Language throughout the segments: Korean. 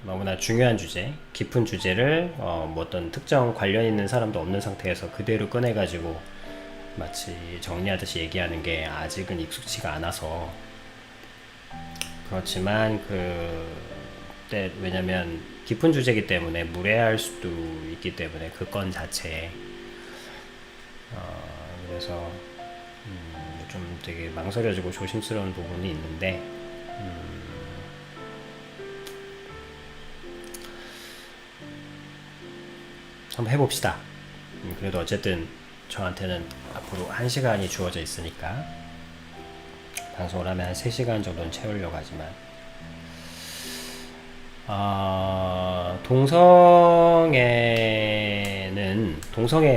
너무나 중요한 주제, 깊은 주제를 뭐 어떤 특정 관련 있는 사람도 없는 상태에서 그대로 꺼내가지고 마치 정리하듯이 얘기하는 게 아직은 익숙치가 않아서. 그렇지만 왜냐면 깊은 주제이기 때문에 무례할 수도 있기 때문에 그 건 자체에 그래서 좀 되게 망설여지고 조심스러운 부분이 있는데, 한번 해봅시다. 그래도 어쨌든 저한테는 앞으로 1시간이 주어져 있으니까 방송을 하면 한 3시간 정도는 채우려고 하지만, 동성애에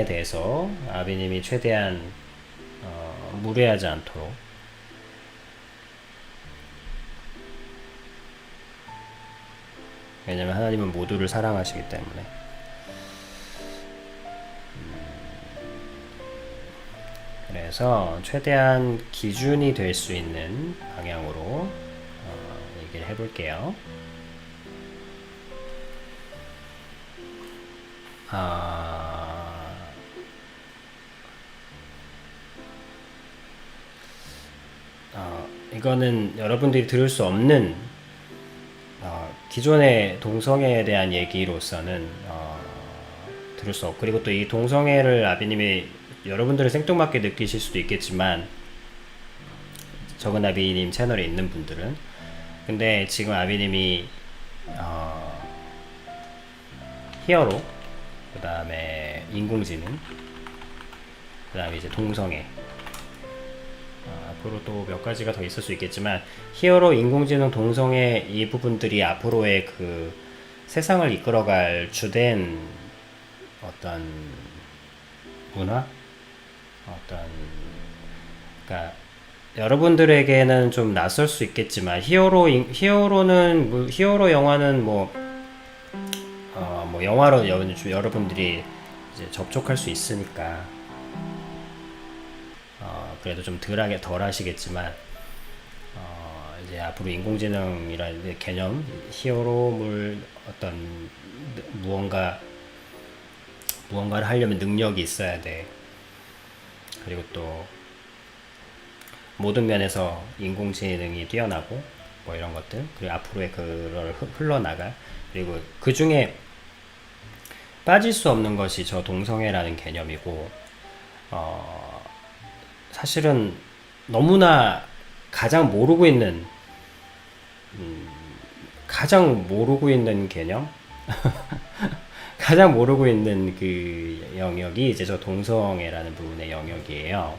대해서 아비님이 최대한 무례하지 않도록, 왜냐면 하나님은 모두를 사랑하시기 때문에. 그래서 최대한 기준이 될 수 있는 방향으로 얘기를 해볼게요. 이거는 여러분들이 들을 수 없는 기존의 동성애에 대한 얘기로서는 들을 수 없고, 그리고 또 이 동성애를 아비님이 여러분들은 생뚱맞게 느끼실 수도 있겠지만, 적은 아비님 채널에 있는 분들은. 근데 지금 아비님이 히어로, 그 다음에 인공지능, 그 다음에 이제 동성애, 앞으로 또 몇 가지가 더 있을 수 있겠지만, 히어로, 인공지능, 동성애, 이 부분들이 앞으로의 그 세상을 이끌어갈 주된 어떤 문화, 그러니까 여러분들에게는 좀 낯설 수 있겠지만, 히어로 영화는 뭐 영화로 여러분들이 이제 접촉할 수 있으니까 그래도 좀 덜 하시겠지만, 이제 앞으로 인공지능이라는 개념, 히어로물, 어떤 무언가를 하려면 능력이 있어야 돼. 그리고 또 모든 면에서 인공지능이 뛰어나고 뭐 이런 것들, 그리고 앞으로의 그걸 흘러나갈, 그리고 그 중에 빠질 수 없는 것이 저 동성애라는 개념이고, 사실은 너무나 가장 모르고 있는 개념, 가장 모르고 있는 그 영역이 이제 저 동성애라는 부분의 영역이에요.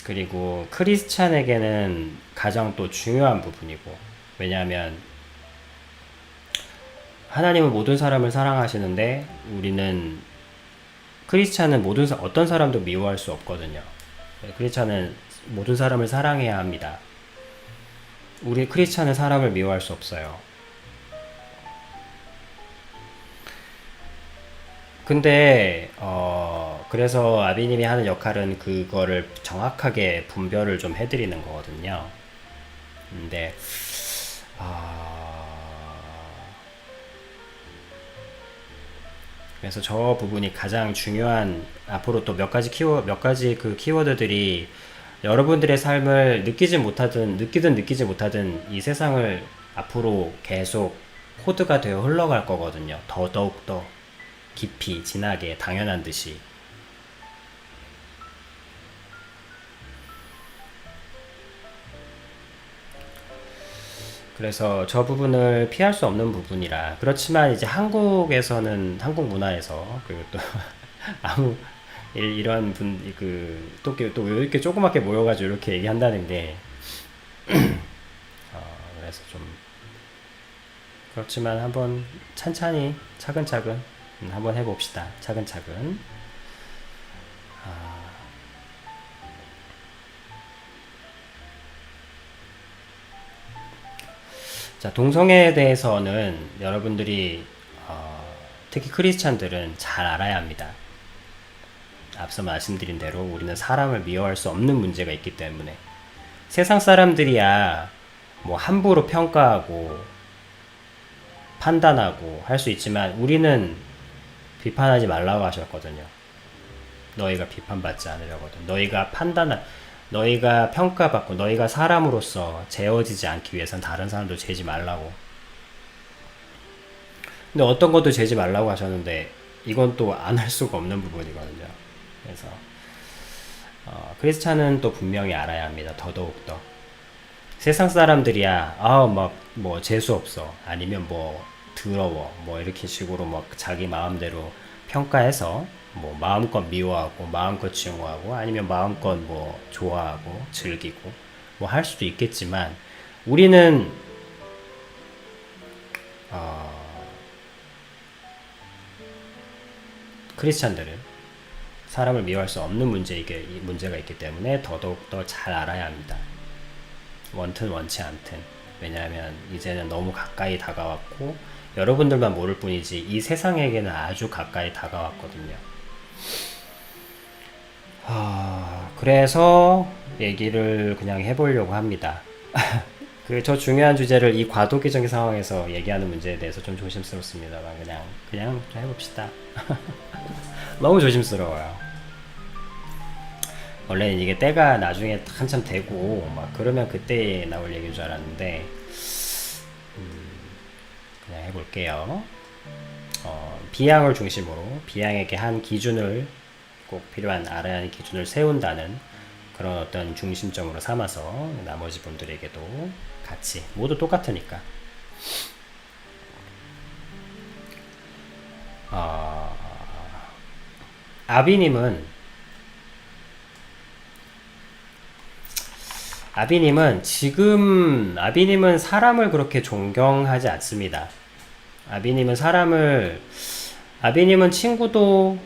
그리고 크리스찬에게는 가장 또 중요한 부분이고, 왜냐하면 하나님은 모든 사람을 사랑하시는데, 크리스찬은 어떤 사람도 미워할 수 없거든요. 크리스찬은 모든 사람을 사랑해야 합니다. 우리 크리스찬은 사람을 미워할 수 없어요. 근데 그래서 아비님이 하는 역할은 그거를 정확하게 분별을 좀 해드리는 거거든요. 근데 그래서 저 부분이 가장 중요한, 앞으로 또 몇 가지 그 키워드들이 여러분들의 삶을 느끼든 느끼지 못하든 이 세상을 앞으로 계속 코드가 되어 흘러갈 거거든요. 더욱더 깊이, 진하게, 당연한 듯이. 그래서 저 부분을 피할 수 없는 부분이라. 그렇지만 이제 한국 문화에서, 그리고 또 아무 이런 또 이렇게 조그맣게 모여가지고 이렇게 얘기한다는 게 그래서 좀 그렇지만 한번 찬찬히 차근차근 한번 해봅시다. 차근차근. 자, 동성애에 대해서는 여러분들이 특히 크리스찬들은 잘 알아야 합니다. 앞서 말씀드린 대로 우리는 사람을 미워할 수 없는 문제가 있기 때문에, 세상 사람들이야 뭐 함부로 평가하고 판단하고 할 수 있지만 우리는 비판하지 말라고 하셨거든요. 너희가 비판받지 않으려거든. 너희가 평가받고 너희가 사람으로서 재어지지 않기 위해선 다른 사람도 재지 말라고. 근데 어떤 것도 재지 말라고 하셨는데 이건 또 안 할 수가 없는 부분이거든요. 그래서 크리스찬은 또 분명히 알아야 합니다. 더더욱 더 세상 사람들이야 막 뭐 재수 없어 아니면 뭐 더러워 뭐 이렇게 식으로 뭐 자기 마음대로 평가해서 뭐 마음껏 미워하고 마음껏 증오하고 아니면 마음껏 뭐 좋아하고 즐기고 뭐 할 수도 있겠지만 우리는 크리스찬들은 사람을 미워할 수 없는 문제가 있기 때문에 더더욱 더 잘 알아야 합니다. 원튼 원치 않든. 왜냐하면 이제는 너무 가까이 다가왔고 여러분들만 모를 뿐이지 이 세상에게는 아주 가까이 다가왔거든요. 그래서 얘기를 그냥 해보려고 합니다. 저 중요한 주제를 이 과도기적인 상황에서 얘기하는 문제에 대해서 좀 조심스럽습니다만 그냥 좀 해봅시다. 너무 조심스러워요. 원래는 이게 때가 나중에 한참 되고 막 그러면 그때 나올 얘기인 줄 알았는데 그냥 해볼게요. 비양을 중심으로 비양에게 한 기준을 꼭 필요한 알아야 하는 기준을 세운다는 그런 어떤 중심점으로 삼아서 나머지 분들에게도 같이 모두 똑같으니까 아비님은 사람을 그렇게 존경하지 않습니다. 아비님은 친구도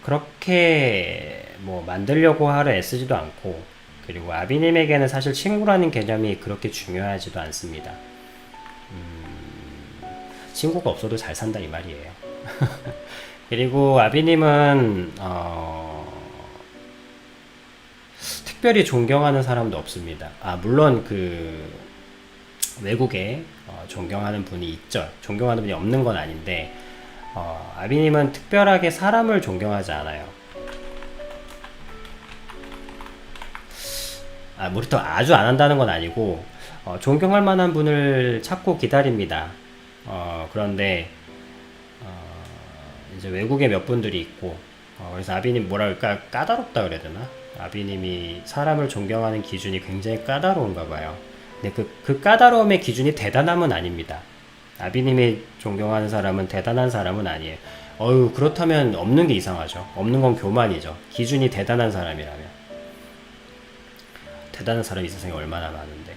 그렇게 뭐 만들려고 하려 애쓰지도 않고 그리고 아비님에게는 사실 친구라는 개념이 그렇게 중요하지도 않습니다. 친구가 없어도 잘 산다 이 말이에요. 그리고 아비님은 특별히 존경하는 사람도 없습니다. 물론 그 외국에 존경하는 분이 있죠. 존경하는 분이 없는 건 아닌데 아비님은 특별하게 사람을 존경하지 않아요. 그렇다고 아주 안 한다는 건 아니고 존경할 만한 분을 찾고 기다립니다. 그런데 이제 외국에 몇 분들이 있고 그래서 아비님 뭐랄까 까다롭다 그래야 되나? 아비님이 사람을 존경하는 기준이 굉장히 까다로운가 봐요. 근데 그 까다로움의 기준이 대단함은 아닙니다. 아비님이 존경하는 사람은 대단한 사람은 아니에요. 그렇다면 없는 게 이상하죠. 없는 건 교만이죠. 기준이 대단한 사람이라면. 대단한 사람이 이 세상에 얼마나 많은데.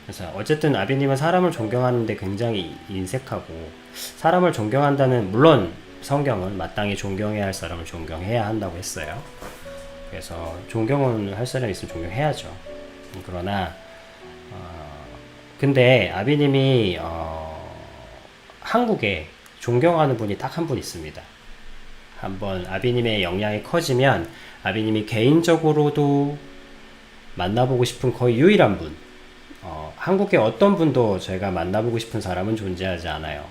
그래서 어쨌든 아비님은 사람을 존경하는데 굉장히 인색하고 사람을 존경한다는 물론 성경은 마땅히 존경해야 할 사람을 존경해야 한다고 했어요. 그래서 존경은 할 사람이 있으면 존경해야죠. 그러나 근데 아비님이 한국에 존경하는 분이 딱 한 분 있습니다. 한번 아비님의 영향이 커지면 아비님이 개인적으로도 만나보고 싶은 거의 유일한 분. 한국의 어떤 분도 제가 만나보고 싶은 사람은 존재하지 않아요.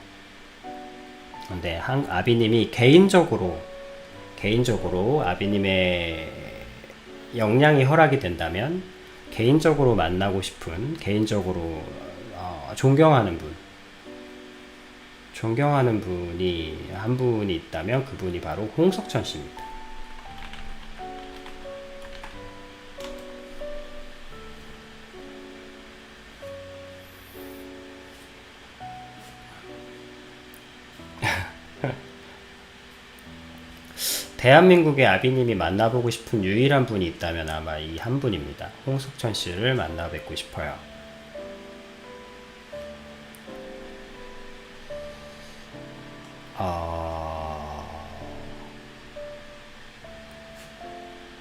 근데 아비님이 개인적으로 아비님의 역량이 허락이 된다면 개인적으로 만나고 싶은 개인적으로 존경하는 분이 한 분이 있다면 그분이 바로 홍석천 씨입니다. 대한민국의 아비님이 만나보고 싶은 유일한 분이 있다면 아마 이 한 분입니다. 홍석천 씨를 만나 뵙고 싶어요.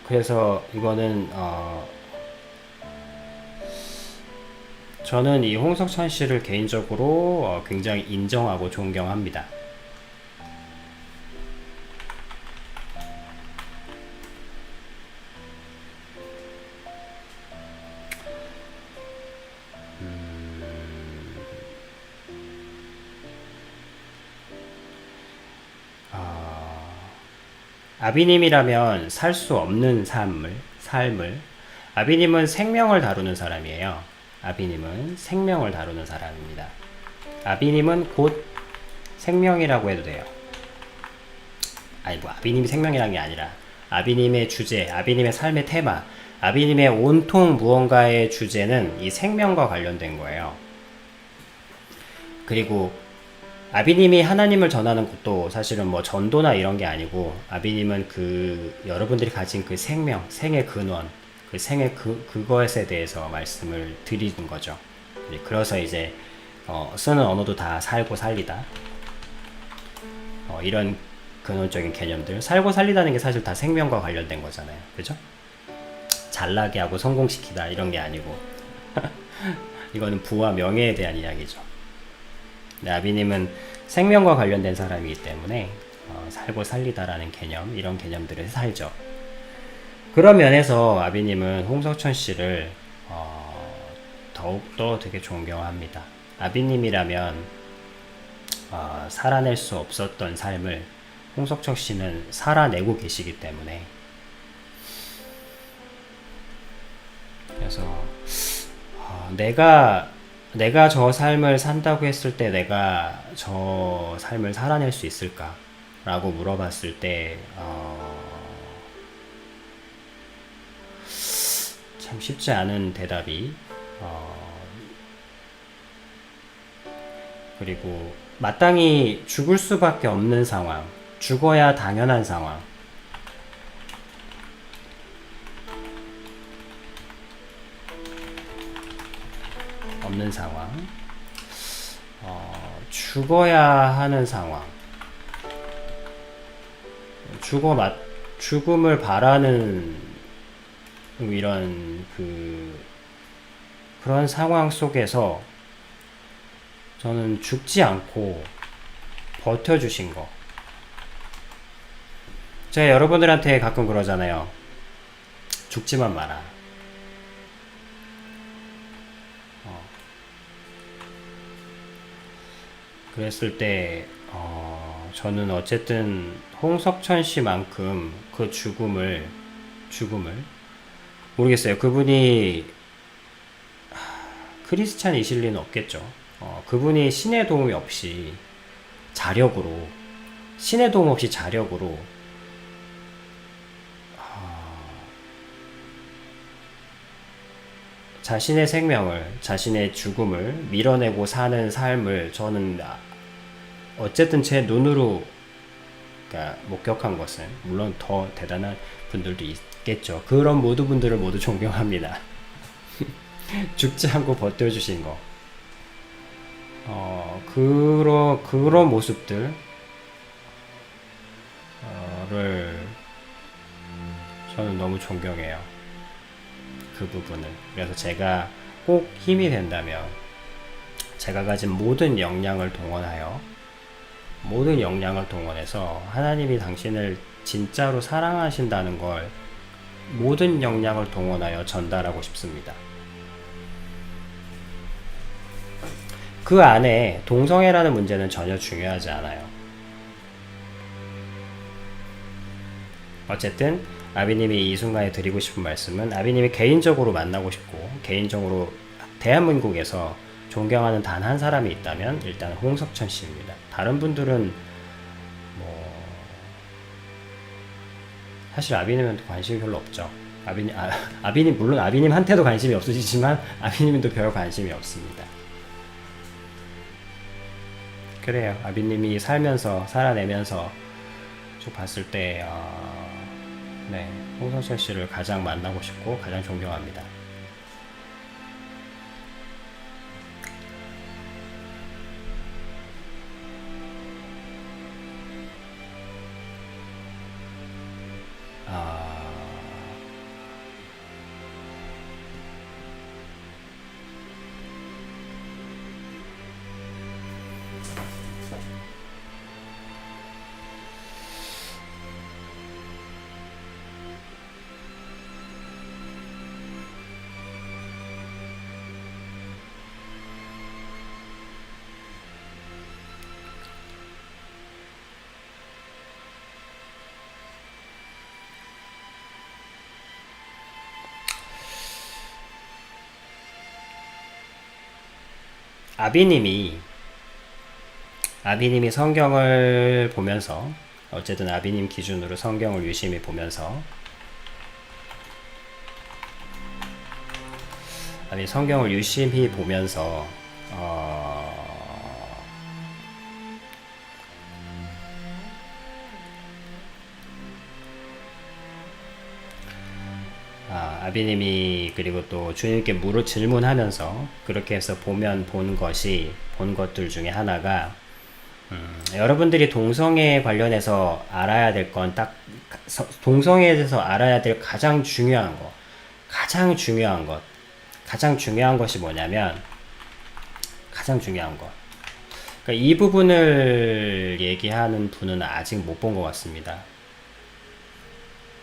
그래서 이거는 저는 이 홍석천 씨를 개인적으로 굉장히 인정하고 존경합니다. 아비님이라면 살 수 없는 삶을 아비님은 생명을 다루는 사람이에요. 아비님은 생명을 다루는 사람입니다. 아비님은 곧 생명이라고 해도 돼요. 아니 뭐 아비님이 생명이란 게 아니라 아비님의 주제, 아비님의 삶의 테마, 아비님의 온통 무언가의 주제는 이 생명과 관련된 거예요. 그리고 아비님이 하나님을 전하는 것도 사실은 뭐 전도나 이런 게 아니고 아비님은 그 여러분들이 가진 그 생명, 생의 근원, 그 생의 그것에 대해서 말씀을 드리는 거죠. 그래서 이제 쓰는 언어도 다 살고 살리다. 이런 근원적인 개념들. 살고 살리다는 게 사실 다 생명과 관련된 거잖아요. 그죠? 잘나게 하고 성공시키다 이런 게 아니고 이거는 부와 명예에 대한 이야기죠. 네, 아비님은 생명과 관련된 사람이기 때문에 살고 살리다라는 개념, 이런 개념들을 살죠. 그런 면에서 아비님은 홍석천 씨를 더욱더 되게 존경합니다. 아비님이라면 살아낼 수 없었던 삶을 홍석천 씨는 살아내고 계시기 때문에, 그래서 내가 저 삶을 산다고 했을 때 내가 저 삶을 살아낼 수 있을까? 라고 물어봤을 때 참 쉽지 않은 대답이 그리고 마땅히 죽을 수밖에 없는 상황, 죽어야 당연한 상황, 없는 상황, 죽어야 하는 상황, 죽음을 바라는 이런 그런 상황 속에서 저는 죽지 않고 버텨주신 거. 제가 여러분들한테 가끔 그러잖아요. 죽지만 마라. 그랬을 때 저는 어쨌든 홍석천 씨만큼 그 죽음을 모르겠어요. 그분이 크리스찬이실 리는 없겠죠. 그분이 신의 도움이 없이 자력으로 자신의 생명을, 자신의 죽음을 밀어내고 사는 삶을 저는 어쨌든 제 눈으로 목격한 것은, 물론 더 대단한 분들도 있겠죠. 그런 모든 분들을 모두 존경합니다. 죽지 않고 버텨주신 거. 그런 모습들을 저는 너무 존경해요. 그 부분을. 그래서 제가 꼭 힘이 된다면 제가 가진 모든 역량을 동원해서 하나님이 당신을 진짜로 사랑하신다는 걸 모든 역량을 동원하여 전달하고 싶습니다. 그 안에 동성애라는 문제는 전혀 중요하지 않아요. 어쨌든 아비님이 이 순간에 드리고 싶은 말씀은, 아비님이 개인적으로 만나고 싶고 개인적으로 대한민국에서 존경하는 단 한 사람이 있다면 일단 홍석천 씨입니다. 다른 분들은 사실 아비님한테 관심이 별로 없죠. 아비님 물론 아비님한테도 관심이 없으시지만 아비님도 별 관심이 없습니다. 그래요. 아비님이 살아내면서 쭉 봤을 때 홍석천 씨를 가장 만나고 싶고 가장 존경합니다. 아비님이 성경을 보면서, 어쨌든 아비님 기준으로 성경을 유심히 보면서, 아니 성경을 유심히 보면서 아비님이 그리고 또 주님께 질문하면서 그렇게 해서 본 것들 중에 하나가, 여러분들이 동성애에 관련해서 알아야 될 건 동성애에 대해서 알아야 될 가장 중요한 것이 뭐냐면, 그러니까 이 부분을 얘기하는 분은 아직 못 본 것 같습니다.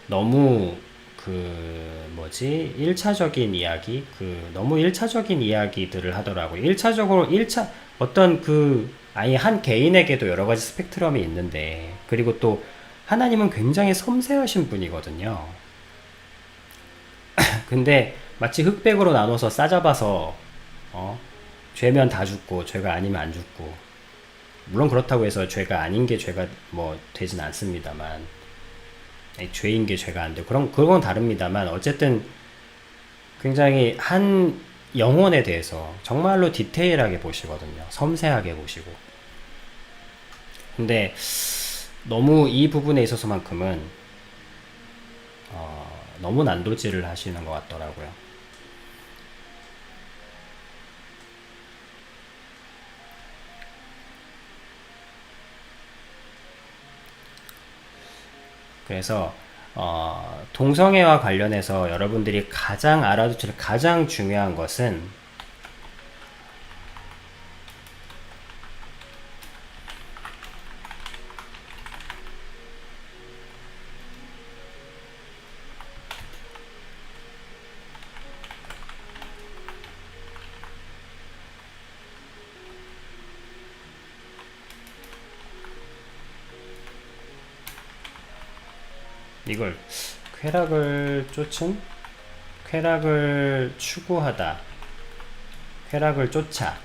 너무 1차적인 이야기, 너무 1차적인 이야기들을 하더라고요. 어떤 아예 한 개인에게도 여러 가지 스펙트럼이 있는데, 그리고 또 하나님은 굉장히 섬세하신 분이거든요. 근데 마치 흑백으로 나눠서 싸잡아서, 죄면 다 죽고, 죄가 아니면 안 죽고, 물론 그렇다고 해서 죄가 아닌 게 죄가 되진 않습니다만, 죄인 게 죄가 안 되고, 그건 다릅니다만, 어쨌든 굉장히 한 영혼에 대해서 정말로 디테일하게 보시거든요. 섬세하게 보시고. 근데 너무 이 부분에 있어서만큼은 너무 난도질을 하시는 것 같더라고요. 그래서 동성애와 관련해서 여러분들이 가장 알아두실 가장 중요한 것은, 이걸 쾌락을 추구하다, 쾌락을 쫓아,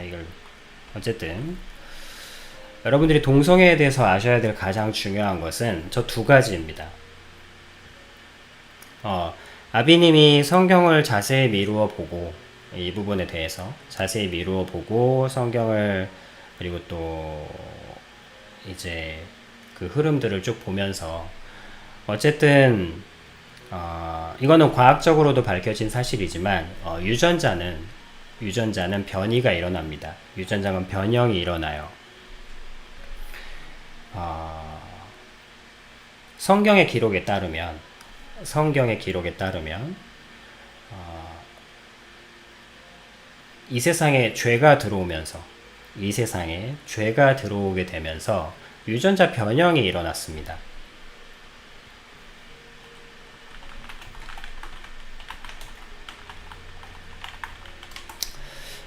이걸 어쨌든 여러분들이 동성애에 대해서 아셔야 될 가장 중요한 것은 저 두 가지입니다. 아비님이 성경을 자세히 미루어 보고, 이 부분에 대해서 자세히 미루어 보고 성경을, 그리고 또 이제 그 흐름들을 쭉 보면서, 어쨌든 이거는 과학적으로도 밝혀진 사실이지만, 유전자는 변이가 일어납니다. 유전자는 변형이 일어나요. 성경의 기록에 따르면 이 세상에 죄가 들어오게 되면서 유전자 변형이 일어났습니다.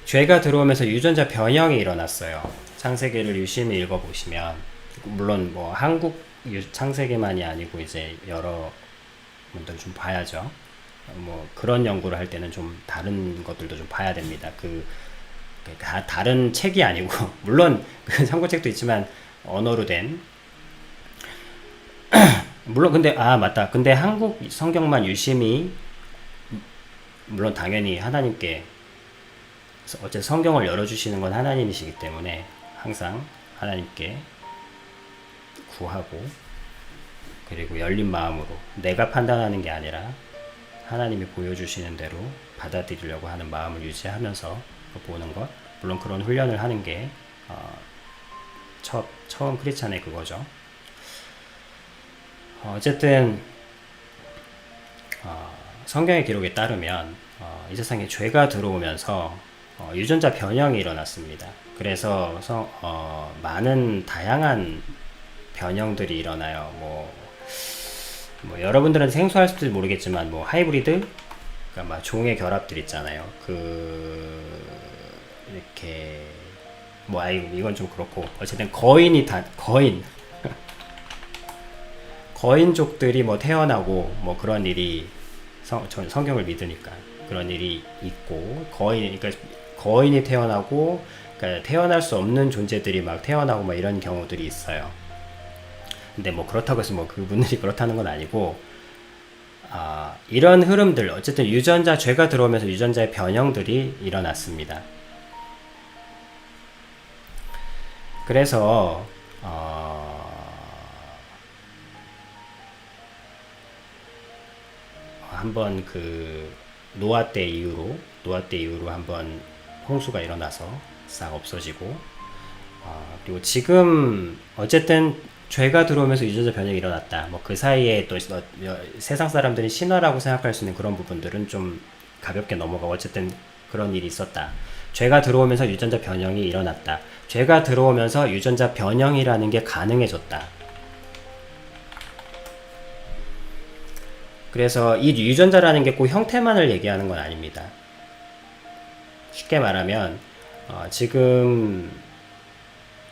죄가 들어오면서 유전자 변형이 일어났어요. 창세기를 유심히 읽어보시면, 물론 한국 창세기만이 아니고 이제 여러 분들 좀 봐야죠. 그런 연구를 할 때는 좀 다른 것들도 좀 봐야 됩니다. 다 다른 책이 아니고, 물론 참고책도 있지만 언어로 된, 물론 근데 맞다. 근데 한국 성경만 유심히, 물론 당연히 하나님께 어째 성경을 열어주시는 건 하나님이시기 때문에 항상 하나님께 구하고, 그리고 열린 마음으로, 내가 판단하는 게 아니라 하나님이 보여주시는 대로 받아들이려고 하는 마음을 유지하면서 보는 것, 물론 그런 훈련을 하는 게 처음 크리스찬의 그거죠. 어쨌든 성경의 기록에 따르면 이 세상에 죄가 들어오면서 유전자 변형이 일어났습니다. 그래서 많은 다양한 변형들이 일어나요. 여러분들은 생소할 수도 모르겠지만, 하이브리드, 그러니까 종의 결합들 있잖아요. 이렇게 이건 좀 그렇고, 어쨌든 거인족들이 태어나고 그런 일이, 성경을 믿으니까 그런 일이 있고, 그러니까 거인이 태어나고, 그러니까 태어날 수 없는 존재들이 막 태어나고 막 이런 경우들이 있어요. 근데 뭐 그렇다고 해서 뭐 그분들이 그렇다는 건 아니고, 이런 흐름들, 어쨌든 유전자, 죄가 들어오면서 유전자의 변형들이 일어났습니다. 그래서 한번 그 노아 때 이후로 한번 홍수가 일어나서 싹 없어지고, 그리고 지금 어쨌든 죄가 들어오면서 유전자 변형이 일어났다. 뭐 그 사이에 또 세상 사람들이 신화라고 생각할 수 있는 그런 부분들은 좀 가볍게 넘어가고, 어쨌든 그런 일이 있었다. 죄가 들어오면서 유전자 변형이 일어났다. 죄가 들어오면서 유전자 변형이라는 게 가능해졌다. 그래서 이 유전자라는 게 꼭 형태만을 얘기하는 건 아닙니다. 쉽게 말하면 지금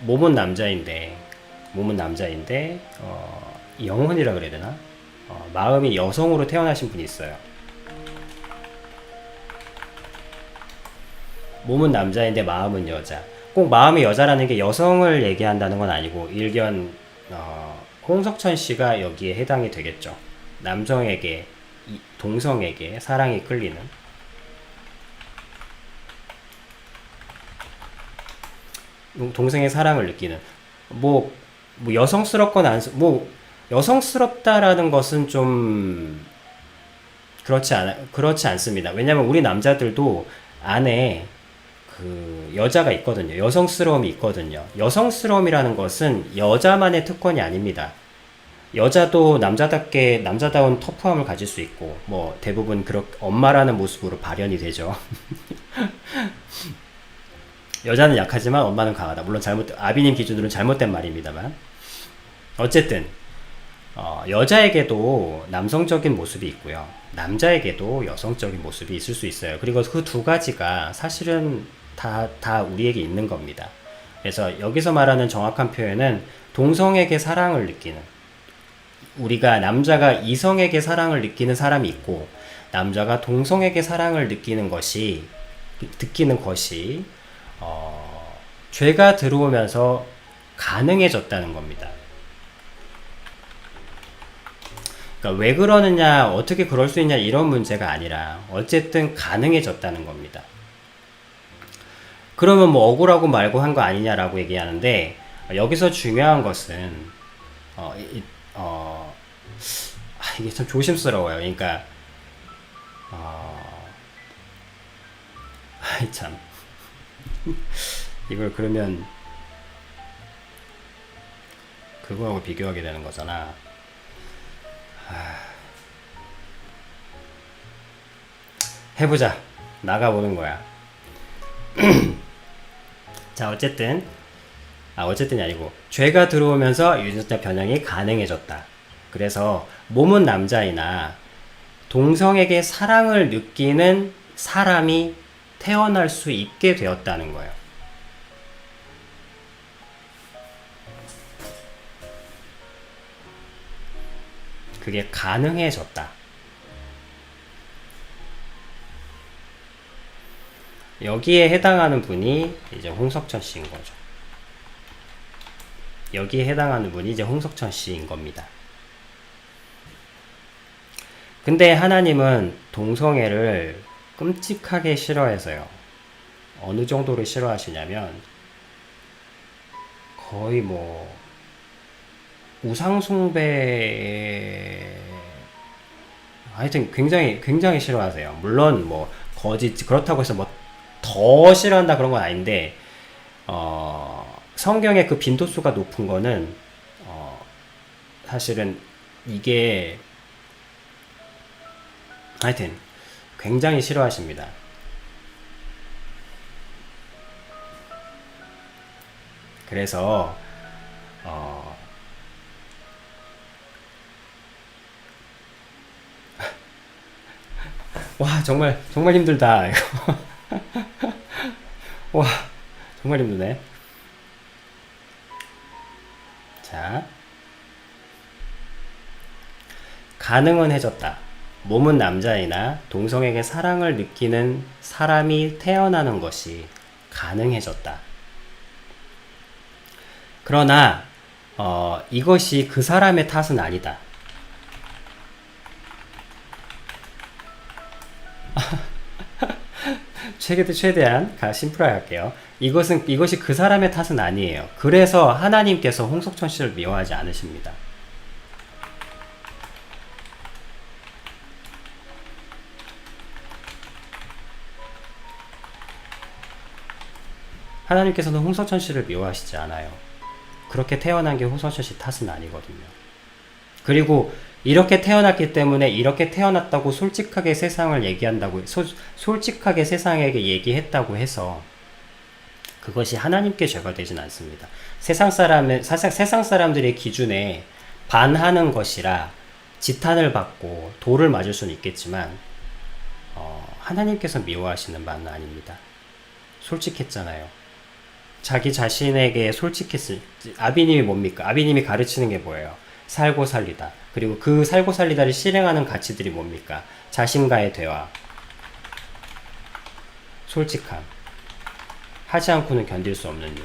몸은 남자인데 영혼이라 그래야 되나? 마음이 여성으로 태어나신 분이 있어요. 몸은 남자인데 마음은 여자. 꼭 마음이 여자라는 게 여성을 얘기한다는 건 아니고, 일견 홍석천 씨가 여기에 해당이 되겠죠. 남성에게, 동성에게 사랑이 끌리는, 동성의 사랑을 느끼는, 뭐 여성스럽거나 여성스럽다라는 것은 좀 그렇지 않습니다. 왜냐면 우리 남자들도 안에 그 여자가 있거든요. 여성스러움이 있거든요. 여성스러움이라는 것은 여자만의 특권이 아닙니다. 여자도 남자다운 터프함을 가질 수 있고, 뭐 대부분 그렇게 엄마라는 모습으로 발현이 되죠. 여자는 약하지만 엄마는 강하다. 물론 아비님 기준으로는 잘못된 말입니다만, 어쨌든 여자에게도 남성적인 모습이 있고요, 남자에게도 여성적인 모습이 있을 수 있어요. 그리고 그 두 가지가 사실은 다 우리에게 있는 겁니다. 그래서 여기서 말하는 정확한 표현은 동성에게 사랑을 느끼는, 우리가 남자가 이성에게 사랑을 느끼는 사람이 있고, 남자가 동성에게 사랑을 느끼는 것이 죄가 들어오면서 가능해졌다는 겁니다. 그러니까 왜 그러느냐, 어떻게 그럴 수 있냐, 이런 문제가 아니라 어쨌든 가능해졌다는 겁니다. 그러면 뭐 억울하고 말고 한 거 아니냐라고 얘기하는데, 여기서 중요한 것은 이게 참 조심스러워요. 그러니까 참 이걸 그러면 그거하고 비교하게 되는 거잖아. 해보자. 나가보는 거야. 자, 어쨌든이 아니고, 죄가 들어오면서 유전자 변형이 가능해졌다. 그래서 몸은 남자이나 동성에게 사랑을 느끼는 사람이 태어날 수 있게 되었다는 거예요. 그게 가능해졌다. 여기에 해당하는 분이 이제 홍석천 씨인 거죠. 여기에 해당하는 분이 이제 홍석천 씨인 겁니다. 근데 하나님은 동성애를 끔찍하게 싫어해서요. 어느 정도로 싫어하시냐면, 거의 뭐 우상숭배, 하여튼 굉장히 싫어하세요. 물론 뭐 그렇다고 해서 뭐 더 싫어한다 그런 건 아닌데, 성경의 그 빈도수가 높은 거는 사실은 이게 하여튼 굉장히 싫어하십니다. 그래서 와, 정말 힘들다 이거. 와, 정말 힘드네. 자, 가능은 해졌다. 몸은 남자이나 동성에게 사랑을 느끼는 사람이 태어나는 것이 가능해졌다. 그러나 이것이 그 사람의 탓은 아니다. 최대한 심플하게 할게요. 이것이 그 사람의 탓은 아니에요. 그래서 하나님께서 홍석천 씨를 미워하지 않으십니다. 하나님께서는 홍석천 씨를 미워하시지 않아요. 그렇게 태어난 게 홍석천 씨 탓은 아니거든요. 그리고 이렇게 태어났기 때문에 이렇게 태어났다고 솔직하게 세상을 얘기한다고, 솔직하게 세상에게 얘기했다고 해서 그것이 하나님께 죄가 되진 않습니다. 세상 사람들의 기준에 반하는 것이라 지탄을 받고 돌을 맞을 수는 있겠지만, 하나님께서 미워하시는 바는 아닙니다. 솔직했잖아요. 자기 자신에게 솔직했을, 아비님이 뭡니까? 아비님이 가르치는 게 뭐예요? 살고 살리다. 그리고 그 살고 살리다를 실행하는 가치들이 뭡니까? 자신과의 대화, 솔직함, 하지 않고는 견딜 수 없는 일.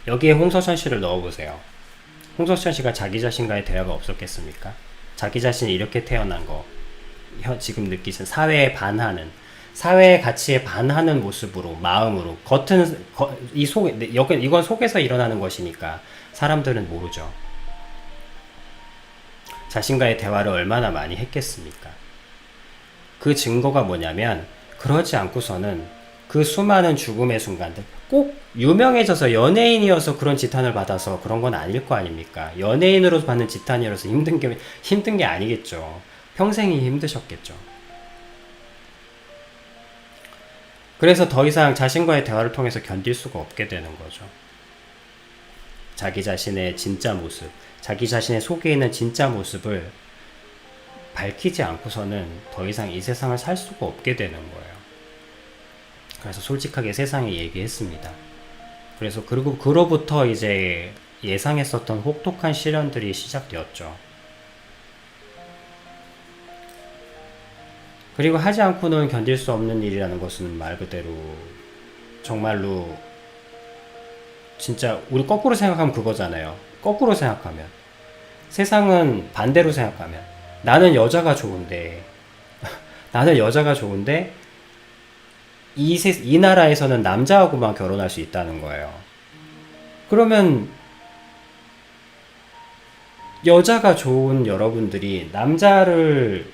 여기에 홍석천 씨를 넣어보세요. 홍석천 씨가 자기 자신과의 대화가 없었겠습니까? 자기 자신이 이렇게 태어난 거, 지금 느끼신 사회에 반하는, 사회의 가치에 반하는 모습으로, 마음으로, 이건 속에서 일어나는 것이니까 사람들은 모르죠. 자신과의 대화를 얼마나 많이 했겠습니까? 그 증거가 뭐냐면, 그러지 않고서는 그 수많은 죽음의 순간들, 꼭 유명해져서 연예인이어서 그런 지탄을 받아서 그런 건 아닐 거 아닙니까? 연예인으로 받는 지탄이라서 힘든 게 아니겠죠. 평생이 힘드셨겠죠. 그래서 더 이상 자신과의 대화를 통해서 견딜 수가 없게 되는 거죠. 자기 자신의 진짜 모습, 자기 자신의 속에 있는 진짜 모습을 밝히지 않고서는 더 이상 이 세상을 살 수가 없게 되는 거예요. 그래서 솔직하게 세상에 얘기했습니다. 그래서 그리고 그로부터 이제 예상했었던 혹독한 시련들이 시작되었죠. 그리고 하지 않고는 견딜 수 없는 일이라는 것은 말 그대로 정말로 진짜 우리 거꾸로 생각하면 그거잖아요. 거꾸로 생각하면, 세상은 반대로 생각하면, 나는 여자가 좋은데 이 나라에서는 남자하고만 결혼할 수 있다는 거예요. 그러면 여자가 좋은 여러분들이 남자를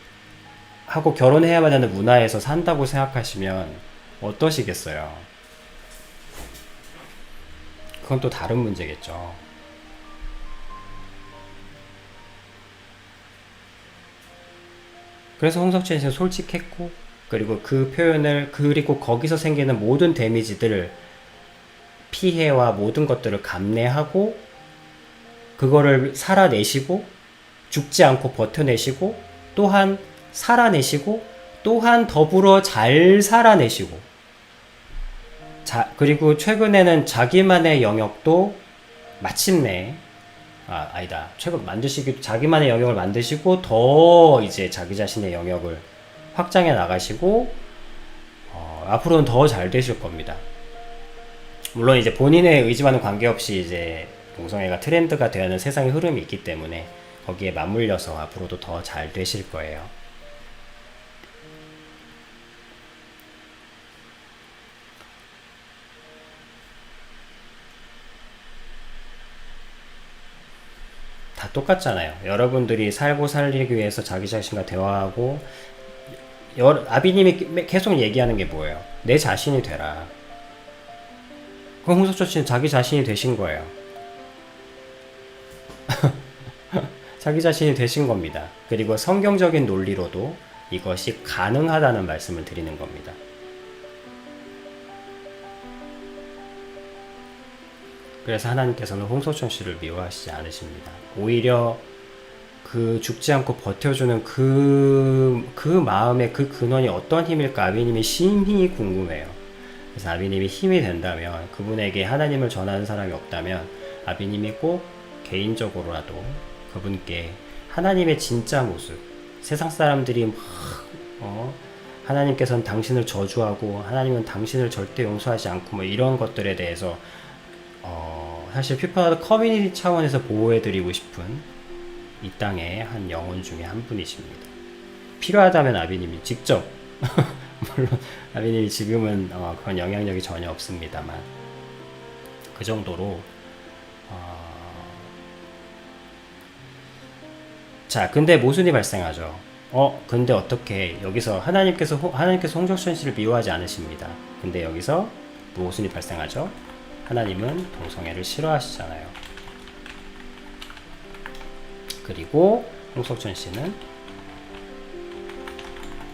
하고 결혼해야만 하는 문화에서 산다고 생각하시면 어떠시겠어요? 그건 또 다른 문제겠죠. 그래서 홍석천 씨는 솔직했고, 그리고 그 표현을, 그리고 거기서 생기는 모든 데미지들을, 피해와 모든 것들을 감내하고 그거를 살아내시고, 죽지 않고 버텨내시고, 또한 살아내시고, 또한 더불어 잘 살아내시고, 그리고 최근에는 자기만의 영역도 마침내, 자기만의 영역을 만드시고, 더 이제 자기 자신의 영역을 확장해 나가시고, 앞으로는 더 잘 되실 겁니다. 물론 이제 본인의 의지와는 관계없이 이제 동성애가 트렌드가 되는 세상의 흐름이 있기 때문에 거기에 맞물려서 앞으로도 더 잘 되실 거예요. 다 똑같잖아요. 여러분들이 살고 살리기 위해서 자기 자신과 대화하고, 아비님이 계속 얘기하는 게 뭐예요? 내 자신이 되라. 그럼 홍석천 씨는 자기 자신이 되신 거예요. 자기 자신이 되신 겁니다. 그리고 성경적인 논리로도 이것이 가능하다는 말씀을 드리는 겁니다. 그래서 하나님께서는 홍석천 씨를 미워하시지 않으십니다. 오히려 그 죽지 않고 버텨주는 그 마음의 그 근원이 어떤 힘일까 아비님이 심히 궁금해요. 그래서 아비님이 힘이 된다면, 그분에게 하나님을 전하는 사람이 없다면 아비님이 꼭 개인적으로라도 그분께 하나님의 진짜 모습. 세상 사람들이 막 하나님께서는 당신을 저주하고 하나님은 당신을 절대 용서하지 않고 뭐 이런 것들에 대해서 사실 피파나드 커뮤니티 차원에서 보호해드리고 싶은 이 땅의 한 영혼 중에 한 분이십니다. 필요하다면 아비님이 직접 물론 아비님이 지금은 그런 영향력이 전혀 없습니다만 그 정도로 자, 근데 모순이 발생하죠. 근데 어떻게 여기서 하나님께서 홍석천 씨를 미워하지 않으십니다. 근데 여기서 모순이 발생하죠. 하나님은 동성애를 싫어하시잖아요. 그리고 홍석천 씨는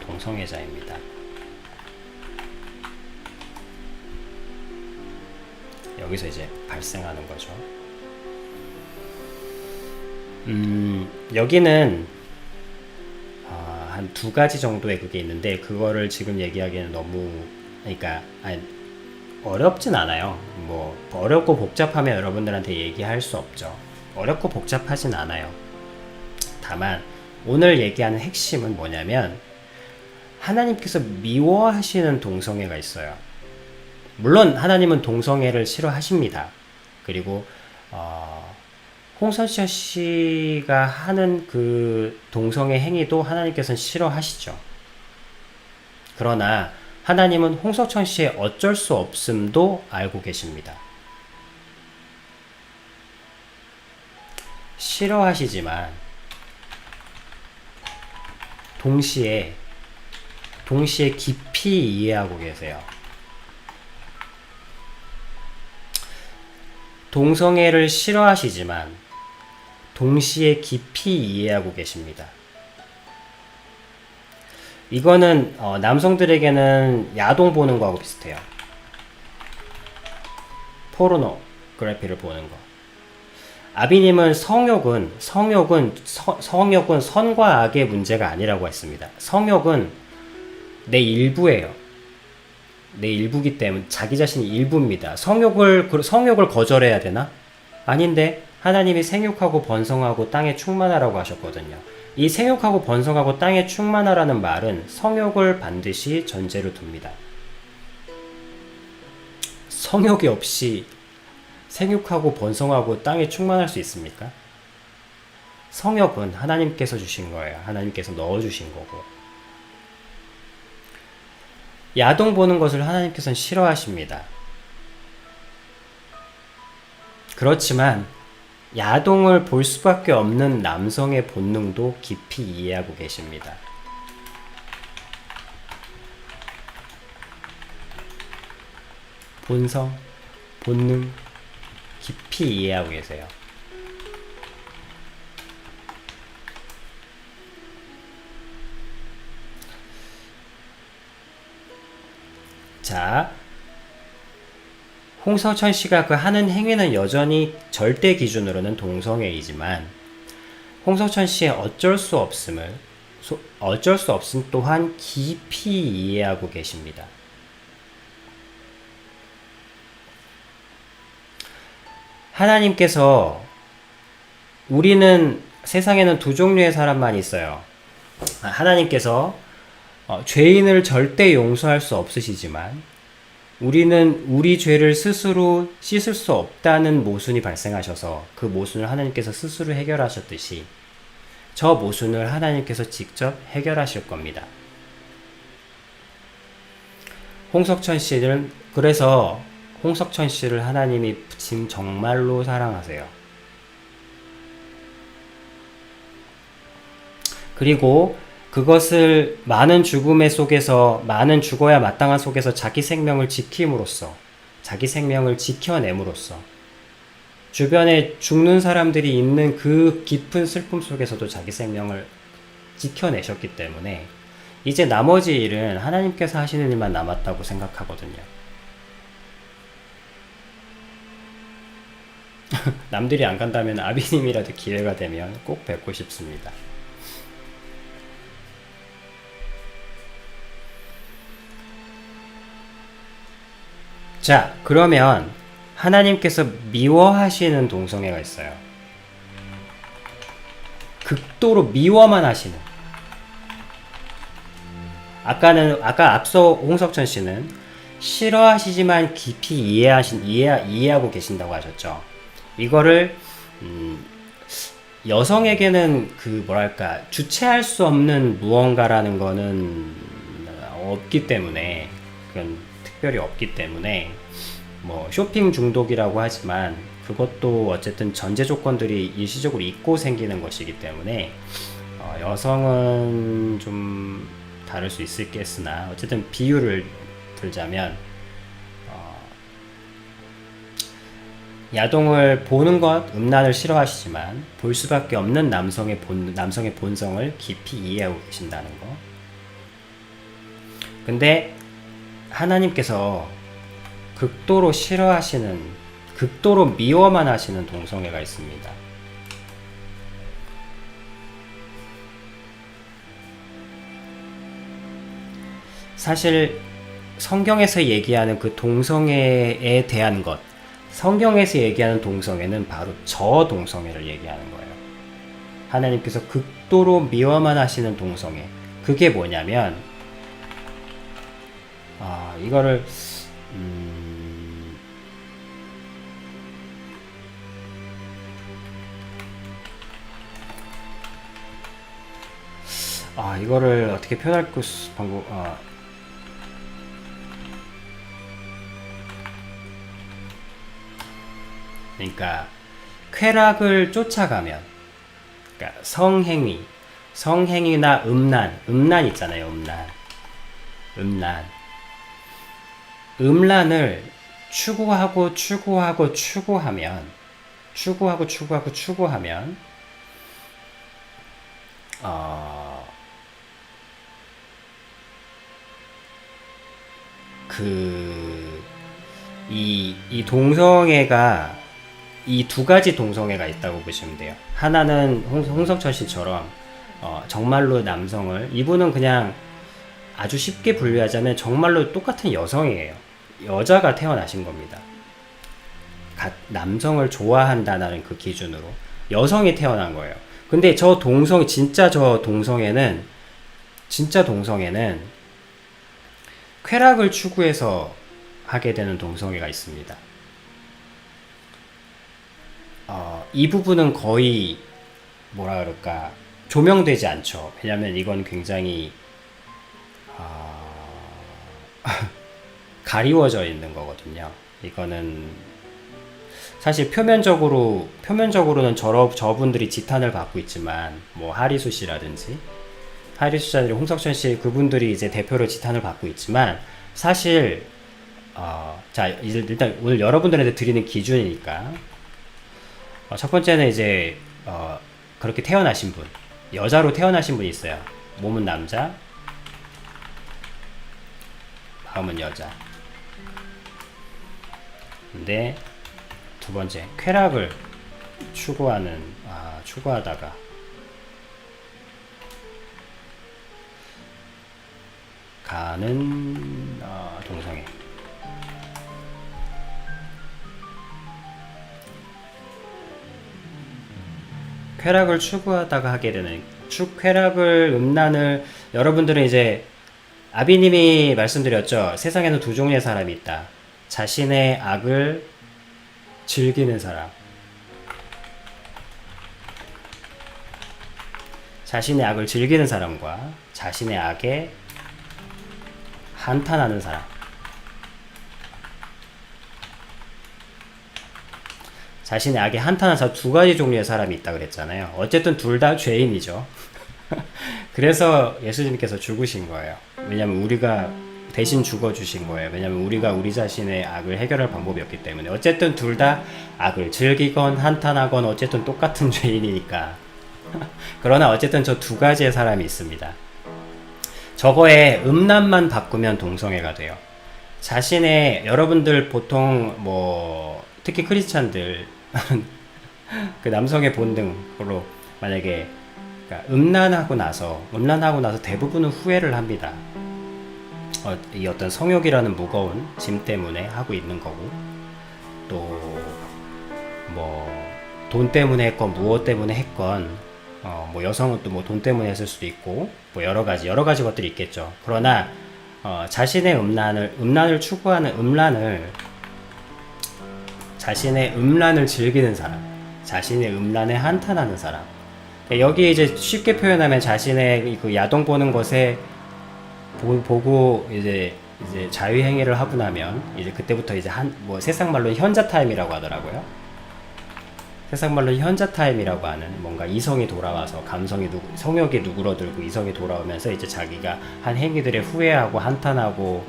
동성애자입니다. 여기서 이제 발생하는 거죠. 여기는 한 두 가지 정도의 그게 있는데 그거를 지금 얘기하기에는 너무 그러니까 어렵진 않아요. 뭐 어렵고 복잡하면 여러분들한테 얘기할 수 없죠. 어렵고 복잡하진 않아요. 다만 오늘 얘기하는 핵심은 뭐냐면 하나님께서 미워하시는 동성애가 있어요. 물론 하나님은 동성애를 싫어하십니다. 그리고 홍선천 씨가 하는 그 동성애 행위도 하나님께서는 싫어하시죠. 그러나 하나님은 홍석천 씨의 어쩔 수 없음도 알고 계십니다. 싫어하시지만 동시에 깊이 이해하고 계세요. 동성애를 싫어하시지만 동시에 깊이 이해하고 계십니다. 이거는 남성들에게는 야동 보는 거하고 비슷해요. 포르노그래피를 보는 거. 아비님은 성욕은 선과 악의 문제가 아니라고 했습니다. 성욕은 내 일부예요. 내 일부기 때문에 자기 자신이 일부입니다. 성욕을 거절해야 되나? 아닌데 하나님이 생육하고 번성하고 땅에 충만하라고 하셨거든요. 이 생육하고 번성하고 땅에 충만하라는 말은 성욕을 반드시 전제로 둡니다. 성욕이 없이 생육하고 번성하고 땅에 충만할 수 있습니까? 성욕은 하나님께서 주신 거예요. 하나님께서 넣어주신 거고. 야동 보는 것을 하나님께서는 싫어하십니다. 그렇지만 야동을 볼 수밖에 없는 남성의 본능도 깊이 이해하고 계십니다. 본성, 본능 깊이 이해하고 계세요. 자, 홍석천 씨가 그 하는 행위는 여전히 절대 기준으로는 동성애이지만 홍석천 씨의 어쩔 수 없음 또한 깊이 이해하고 계십니다. 하나님께서 세상에는 두 종류의 사람만 있어요. 하나님께서 죄인을 절대 용서할 수 없으시지만 우리는 우리 죄를 스스로 씻을 수 없다는 모순이 발생하셔서 그 모순을 하나님께서 스스로 해결하셨듯이 저 모순을 하나님께서 직접 해결하실 겁니다. 그래서 홍석천 씨를 하나님이 지금 정말로 사랑하세요. 그리고 그것을 많은 죽어야 마땅한 속에서 자기 생명을 지킴으로써, 자기 생명을 지켜냄으로써, 주변에 죽는 사람들이 있는 그 깊은 슬픔 속에서도 자기 생명을 지켜내셨기 때문에 이제 나머지 일은 하나님께서 하시는 일만 남았다고 생각하거든요. 남들이 안 간다면 아비님이라도 기회가 되면 꼭 뵙고 싶습니다. 자, 그러면 하나님께서 미워하시는 동성애가 있어요. 극도로 미워만 하시는. 아까 앞서 홍석천 씨는 싫어하시지만 깊이 이해하고 계신다고 하셨죠. 이거를 여성에게는 그 뭐랄까 주체할 수 없는 무언가라는 거는 없기 때문에, 그건 특별히 없기 때문에, 뭐 쇼핑 중독이라고 하지만 그것도 어쨌든 전제 조건들이 일시적으로 있고 생기는 것이기 때문에 여성은 좀 다를 수 있겠으나, 어쨌든 비유를 들자면 야동을 보는 것, 음란을 싫어하시지만 볼 수밖에 없는 남성의 본성을 깊이 이해하고 계신다는 거. 근데 하나님께서 극도로 싫어하시는, 극도로 미워만 하시는 동성애가 있습니다. 사실 성경에서 얘기하는 그 동성애에 대한 것, 성경에서 얘기하는 동성애는 바로 저 동성애를 얘기하는 거예요. 하나님께서 극도로 미워만 하시는 동성애. 그게 뭐냐면, 이거를 이거를 어떻게 표현할 방법, 그러니까 쾌락을 쫓아가면, 그러니까 성행위나 음란 있잖아요. 음란을 추구하면 이 동성애가, 이 두 가지 동성애가 있다고 보시면 돼요. 하나는 홍석천 씨처럼 정말로 남성을, 이분은 그냥 아주 쉽게 분류하자면 정말로 똑같은 여성이에요. 여자가 태어나신 겁니다. 남성을 좋아한다는 그 기준으로 여성이 태어난 거예요. 근데 진짜 동성애는 쾌락을 추구해서 하게 되는 동성애가 있습니다. 이 부분은 거의 뭐라 그럴까 조명되지 않죠. 왜냐면 이건 굉장히 가리워져 있는 거거든요. 이거는 사실 표면적으로는 저분들이 지탄을 받고 있지만, 뭐 하리수 씨라든지 홍석천 씨, 그분들이 이제 대표로 지탄을 받고 있지만, 사실 자, 일단 오늘 여러분들한테 드리는 기준이니까, 첫 번째는 이제 그렇게 태어나신 분, 여자로 태어나신 분이 있어요. 몸은 남자, 마음은 여자. 근데 두 번째, 쾌락을 추구하다가 가는 동성애. 쾌락을 추구하다가 하게 되는, 음란을, 여러분들은 이제 아비님이 말씀드렸죠. 세상에는 두 종류의 사람이 있다. 자신의 악을 즐기는 사람, 자신의 악을 즐기는 사람과 자신의 악에 한탄하는 사람. 자신의 악에 한탄하는 사람, 두 가지 종류의 사람이 있다 그랬잖아요. 어쨌든 둘 다 죄인이죠. 그래서 예수님께서 죽으신 거예요. 왜냐면 우리가 대신 죽어주신 거예요. 왜냐면 우리가 우리 자신의 악을 해결할 방법이 없기 때문에. 어쨌든 둘 다 악을 즐기건 한탄하건 어쨌든 똑같은 죄인이니까. 그러나 어쨌든 저 두 가지의 사람이 있습니다. 저거에 음란만 바꾸면 동성애가 돼요. 여러분들 보통 뭐 특히 크리스찬들 그 남성의 본능으로 만약에 음란하고 나서 대부분은 후회를 합니다. 이 어떤 성욕이라는 무거운 짐 때문에 하고 있는 거고, 또 뭐 돈 때문에 했건 무엇 때문에 했건 뭐 여성은 또 뭐 돈 때문에 했을 수도 있고 뭐 여러 가지 것들이 있겠죠. 그러나 자신의 음란을 추구하는 자신의 음란을 즐기는 사람, 자신의 음란에 한탄하는 사람. 여기 이제 쉽게 표현하면 자신의 그 야동 보는 것에 보고 이제 자유행위를 하고 나면 이제 그때부터 이제 뭐 세상 말로 현자 타임이라고 하더라고요. 세상 말로 현자 타임이라고 하는 뭔가 이성이 돌아와서 성욕이 누그러들고 이성이 돌아오면서 이제 자기가 한 행위들에 후회하고 한탄하고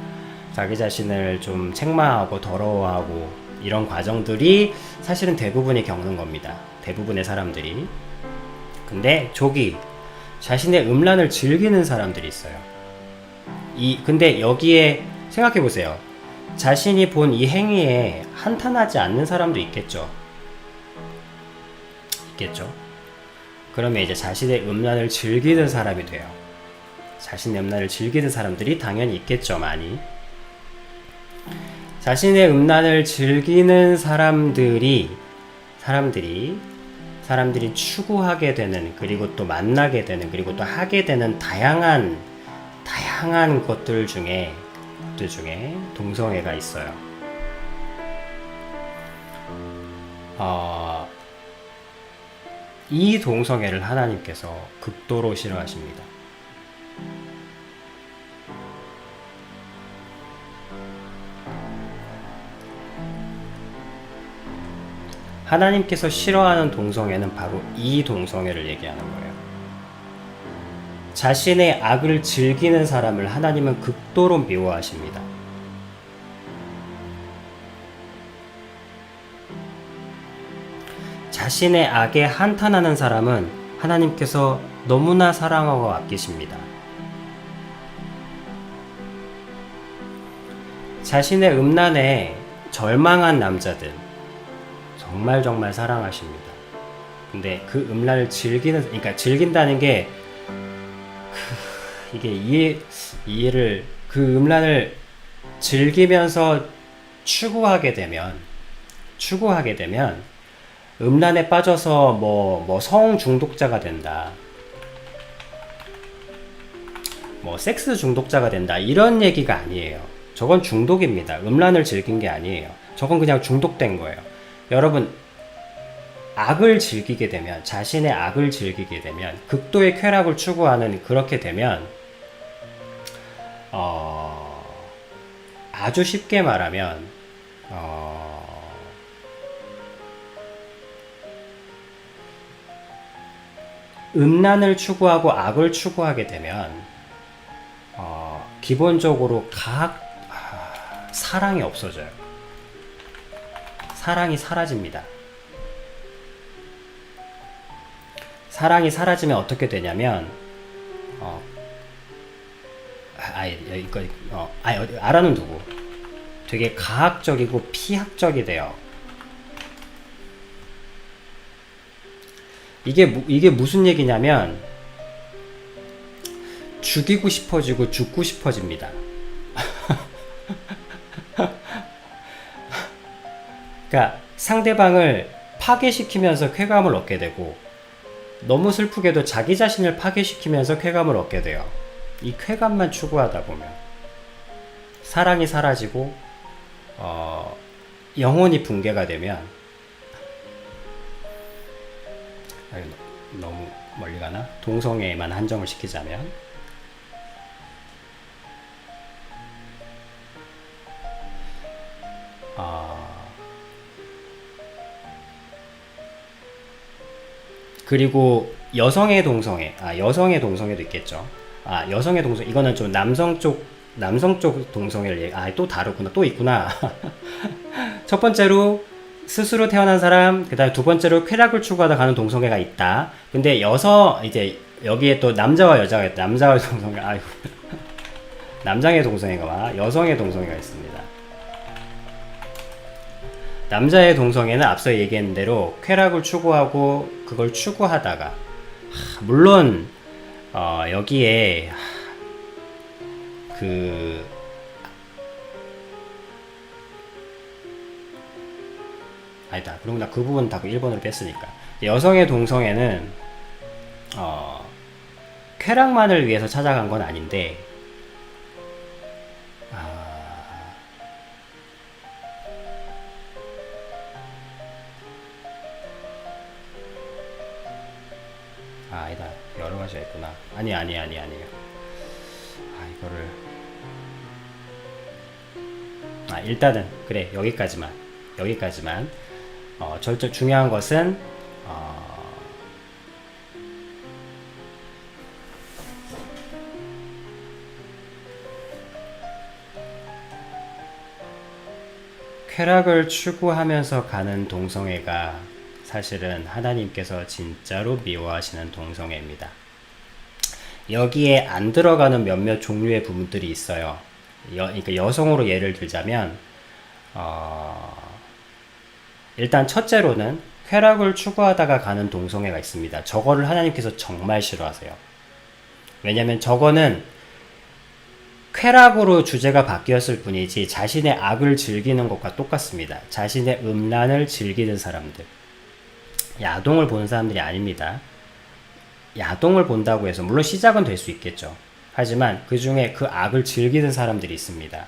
자기 자신을 좀 책망하고 더러워하고 이런 과정들이 사실은 대부분이 겪는 겁니다. 대부분의 사람들이. 근데 저기 자신의 음란을 즐기는 사람들이 있어요. 근데 여기에 생각해 보세요. 자신이 본 이 행위에 한탄하지 않는 사람도 있겠죠. 그러면 이제 자신의 음란을 즐기는 사람이 돼요. 자신의 음란을 즐기는 사람들이 당연히 있겠죠, 많이. 자신의 음란을 즐기는 사람들이 추구하게 되는, 그리고 또 만나게 되는, 그리고 또 하게 되는 다양한 것들 중에 동성애가 있어요. 이 동성애를 하나님께서 극도로 싫어하십니다. 하나님께서 싫어하는 동성애는 바로 이 동성애를 얘기하는 거예요. 자신의 악을 즐기는 사람을 하나님은 극도로 미워하십니다. 자신의 악에 한탄하는 사람은 하나님께서 너무나 사랑하고 아끼십니다. 자신의 음란에 절망한 남자들 정말 사랑하십니다. 근데 그 음란을 그러니까 즐긴다는 게 이게 이해를 그 음란을 즐기면서 추구하게 되면 음란에 빠져서 뭐 성 중독자가 된다, 뭐 섹스 중독자가 된다, 이런 얘기가 아니에요. 저건 중독입니다. 음란을 즐긴 게 아니에요. 저건 그냥 중독된 거예요. 여러분, 자신의 악을 즐기게 되면, 극도의 쾌락을 추구하는, 그렇게 되면 아주 쉽게 말하면 음란을 추구하고 악을 추구하게 되면 기본적으로 사랑이 없어져요. 사랑이 사라집니다. 사랑이 사라지면 어떻게 되냐면 알아는 두고 되게 가학적이고 피학적이 돼요. 이게 무슨 얘기냐면 죽이고 싶어지고 죽고 싶어집니다. 그러니까 상대방을 파괴시키면서 쾌감을 얻게 되고, 너무 슬프게도 자기 자신을 파괴시키면서 쾌감을 얻게 돼요. 이 쾌감만 추구하다 보면 사랑이 사라지고 영혼이 붕괴가 되면, 너무 멀리 가나? 동성애에만 한정을 시키자면 그리고 여성의 동성애도 있겠죠. 여성의 동성애, 이거는 좀 남성 쪽 동성애를 또 다르구나, 또 있구나. 첫 번째로 스스로 태어난 사람, 그 다음에 두 번째로 쾌락을 추구하다 가는 동성애가 있다. 근데 이제 여기에 또 남자와 여자가 있다. 남자와 동성애, 남장의 동성애와 여성의 동성애가 있습니다. 남자의 동성애는 앞서 얘기한 대로 쾌락을 추구하고 그걸 추구하다가, 물론 여기에 아니다, 그러구나. 그 부분 다 일본어로 뺐으니까. 여성의 동성애는 어, 쾌락만을 위해서 찾아간 건 아닌데, 아, 아니다. 여러 가지가 있구나. 아니에요. 이거를. 일단은, 그래, 여기까지만. 절대 중요한 것은, 어, 쾌락을 추구하면서 가는 동성애가 사실은 하나님께서 진짜로 미워하시는 동성애입니다. 여기에 안 들어가는 몇몇 종류의 부분들이 있어요. 그러니까 여성으로 예를 들자면, 일단 첫째로는 쾌락을 추구하다가 가는 동성애가 있습니다. 저거를 하나님께서 정말 싫어하세요. 왜냐면 저거는 쾌락으로 주제가 바뀌었을 뿐이지 자신의 악을 즐기는 것과 똑같습니다. 자신의 음란을 즐기는 사람들. 야동을 보는 사람들이 아닙니다. 야동을 본다고 해서 물론 시작은 될 수 있겠죠. 하지만 그 중에 그 악을 즐기는 사람들이 있습니다.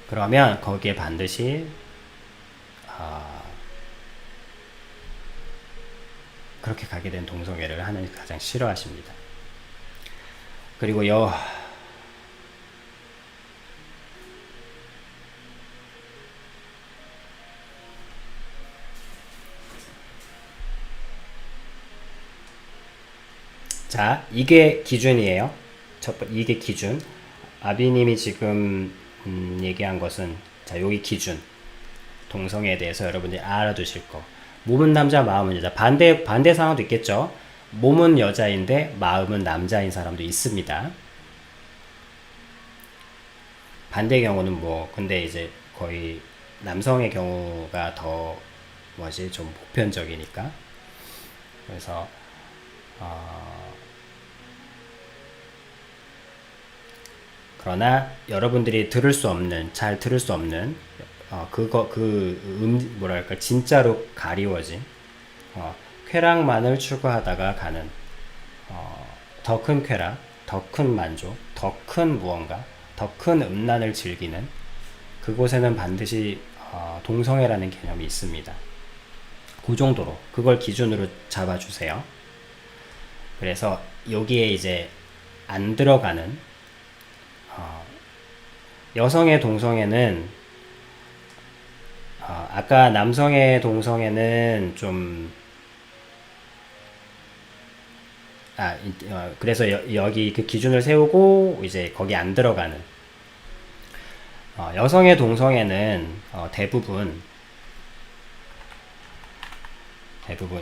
그러면 거기에 반드시 그렇게 가게 된 동성애를 하나님 가장 싫어하십니다. 그리고 자, 이게 기준이에요. 이게 기준. 아비님이 지금 얘기한 것은, 자, 여기 기준. 동성애에 대해서 여러분들이 알아두실 거. 몸은 남자, 마음은 여자. 반대 상황도 있겠죠. 몸은 여자인데 마음은 남자인 사람도 있습니다. 반대 경우는 근데 이제 거의 남성의 경우가 더 좀 보편적이니까. 그래서 그러나 여러분들이 잘 들을 수 없는 뭐랄까 진짜로 가리워진 쾌락만을 추구하다가 가는 더 큰 쾌락, 더 큰 만족, 더 큰 무언가, 더 큰 음란을 즐기는 그곳에는 반드시 동성애라는 개념이 있습니다. 그 정도로 그걸 기준으로 잡아주세요. 그래서 여기에 이제 안 들어가는 여성의 동성애는 아까 남성의 동성애는 좀 그래서 여기 그 기준을 세우고 이제 거기 안 들어가는 여성의 동성애는 대부분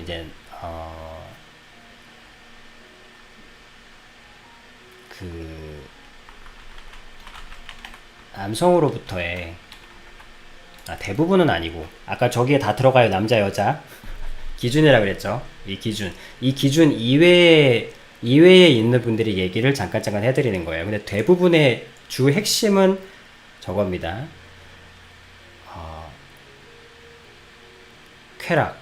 이제 그 남성으로부터의 대부분은 아니고 아까 저기에 다 들어가요. 남자 여자 기준이라 그랬죠. 이 기준 이외에 있는 분들이 얘기를 잠깐 해드리는 거예요. 근데 대부분의 주 핵심은 저겁니다. 쾌락,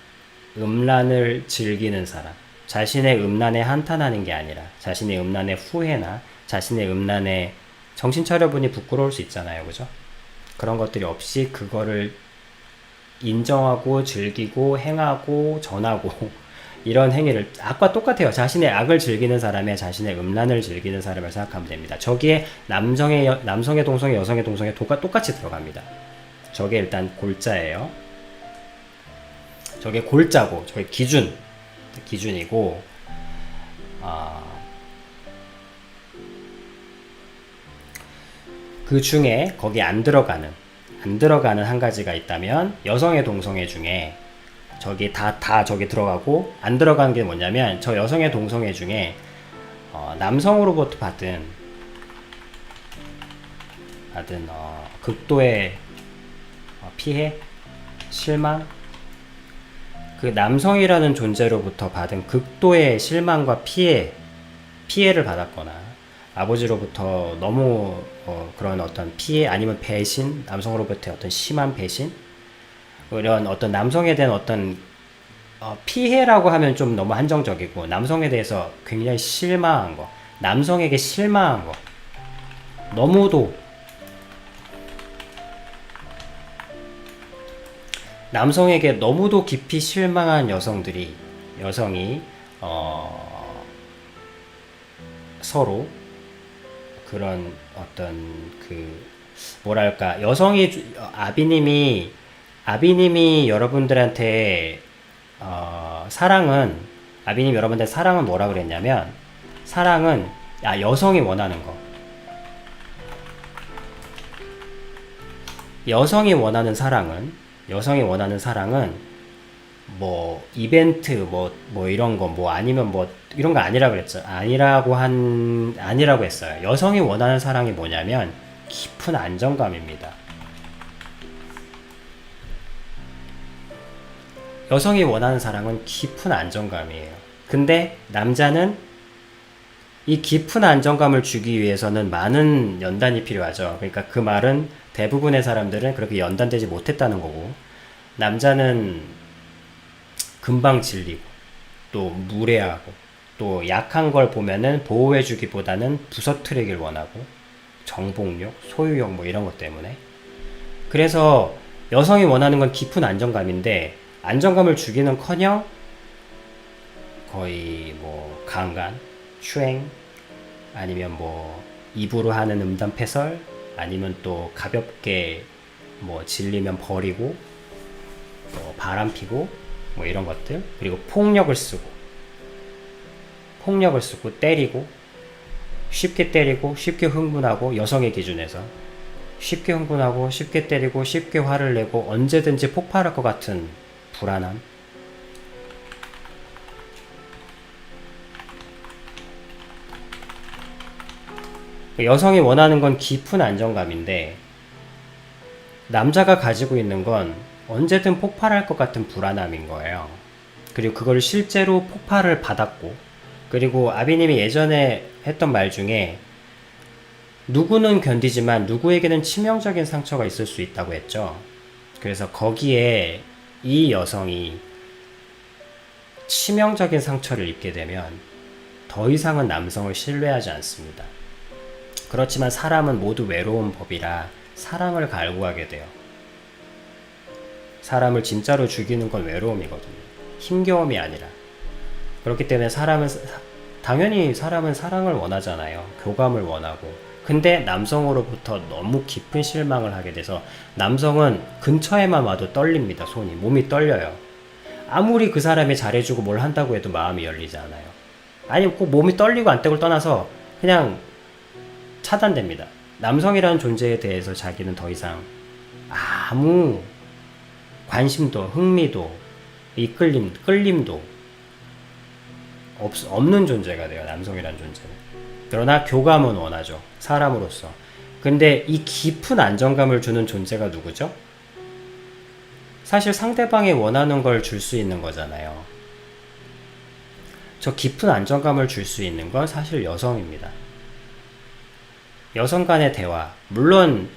음란을 즐기는 사람, 자신의 음란에 한탄하는 게 아니라 자신의 음란의 후회나 자신의 음란에 정신 차려보니 부끄러울 수 있잖아요. 그죠? 그런 것들이 없이 그거를 인정하고 즐기고 행하고 전하고 이런 행위를 악과 똑같아요. 자신의 악을 즐기는 사람에 자신의 음란을 즐기는 사람을 생각하면 됩니다. 저기에 남성의 동성애, 여성의 동성애 똑같이 들어갑니다. 저게 일단 골자예요. 저게 골자고 저게 기준이고 그 중에 거기 안 들어가는 한 가지가 있다면 여성의 동성애 중에 저기 다 저기 들어가고 안 들어가는 게 뭐냐면 저 여성의 동성애 중에 남성으로부터 받은 극도의 피해, 실망, 그 남성이라는 존재로부터 받은 극도의 실망과 피해를 받았거나 아버지로부터 너무 그런 어떤 피해 아니면 배신, 남성으로부터의 어떤 심한 배신, 이런 어떤 남성에 대한 어떤 피해라고 하면 좀 너무 한정적이고, 남성에 대해서 굉장히 실망한 거, 남성에게 실망한 거, 너무도 남성에게 너무도 깊이 실망한 여성이 서로 그런 어떤 그 뭐랄까, 아비님이 여러분들한테 아비님 여러분들 사랑은 뭐라 그랬냐면, 사랑은 여성이 원하는 거, 여성이 원하는 사랑은 뭐 이벤트 뭐 이런 거 뭐 아니면 뭐 이런 거 아니라 그랬죠. 아니라고 했어요. 여성이 원하는 사랑이 뭐냐면 깊은 안정감입니다. 여성이 원하는 사랑은 깊은 안정감이에요. 근데 남자는 이 깊은 안정감을 주기 위해서는 많은 연단이 필요하죠. 그러니까 그 말은 대부분의 사람들은 그렇게 연단되지 못했다는 거고, 남자는 금방 질리고 또 무례하고 또 약한 걸 보면은 보호해주기보다는 부서뜨리길 원하고, 정복욕, 소유욕 뭐 이런 것 때문에. 그래서 여성이 원하는 건 깊은 안정감인데, 안정감을 주기는커녕 거의 뭐 강간, 추행, 아니면 뭐 입으로 하는 음담패설, 아니면 또 가볍게 뭐 질리면 버리고, 또 바람 피고 뭐 이런 것들, 그리고 폭력을 쓰고 때리고, 쉽게 때리고 쉽게 흥분하고, 여성의 기준에서 쉽게 흥분하고 쉽게 때리고 쉽게 화를 내고 언제든지 폭발할 것 같은 불안함. 여성이 원하는 건 깊은 안정감인데, 남자가 가지고 있는 건 언제든 폭발할 것 같은 불안함인 거예요. 그리고 그걸 실제로 폭발을 받았고, 그리고 아비님이 예전에 했던 말 중에 누구는 견디지만 누구에게는 치명적인 상처가 있을 수 있다고 했죠. 그래서 거기에 이 여성이 치명적인 상처를 입게 되면 더 이상은 남성을 신뢰하지 않습니다. 그렇지만 사람은 모두 외로운 법이라 사랑을 갈구하게 돼요. 사람을 진짜로 죽이는 건 외로움이거든요. 힘겨움이 아니라. 그렇기 때문에 당연히 사람은 사랑을 원하잖아요. 교감을 원하고. 근데 남성으로부터 너무 깊은 실망을 하게 돼서 남성은 근처에만 와도 떨립니다. 몸이 떨려요. 아무리 그 사람이 잘해주고 뭘 한다고 해도 마음이 열리지 않아요. 아니, 꼭 몸이 떨리고 안 떨고 떠나서 그냥 차단됩니다. 남성이라는 존재에 대해서 자기는 더 이상 아무 관심도, 흥미도, 끌림도 없는 존재가 돼요. 남성이라는 존재는. 그러나 교감은 원하죠. 사람으로서. 근데 이 깊은 안정감을 주는 존재가 누구죠? 사실 상대방이 원하는 걸 줄 수 있는 거잖아요. 저 깊은 안정감을 줄 수 있는 건 사실 여성입니다. 여성 간의 대화, 물론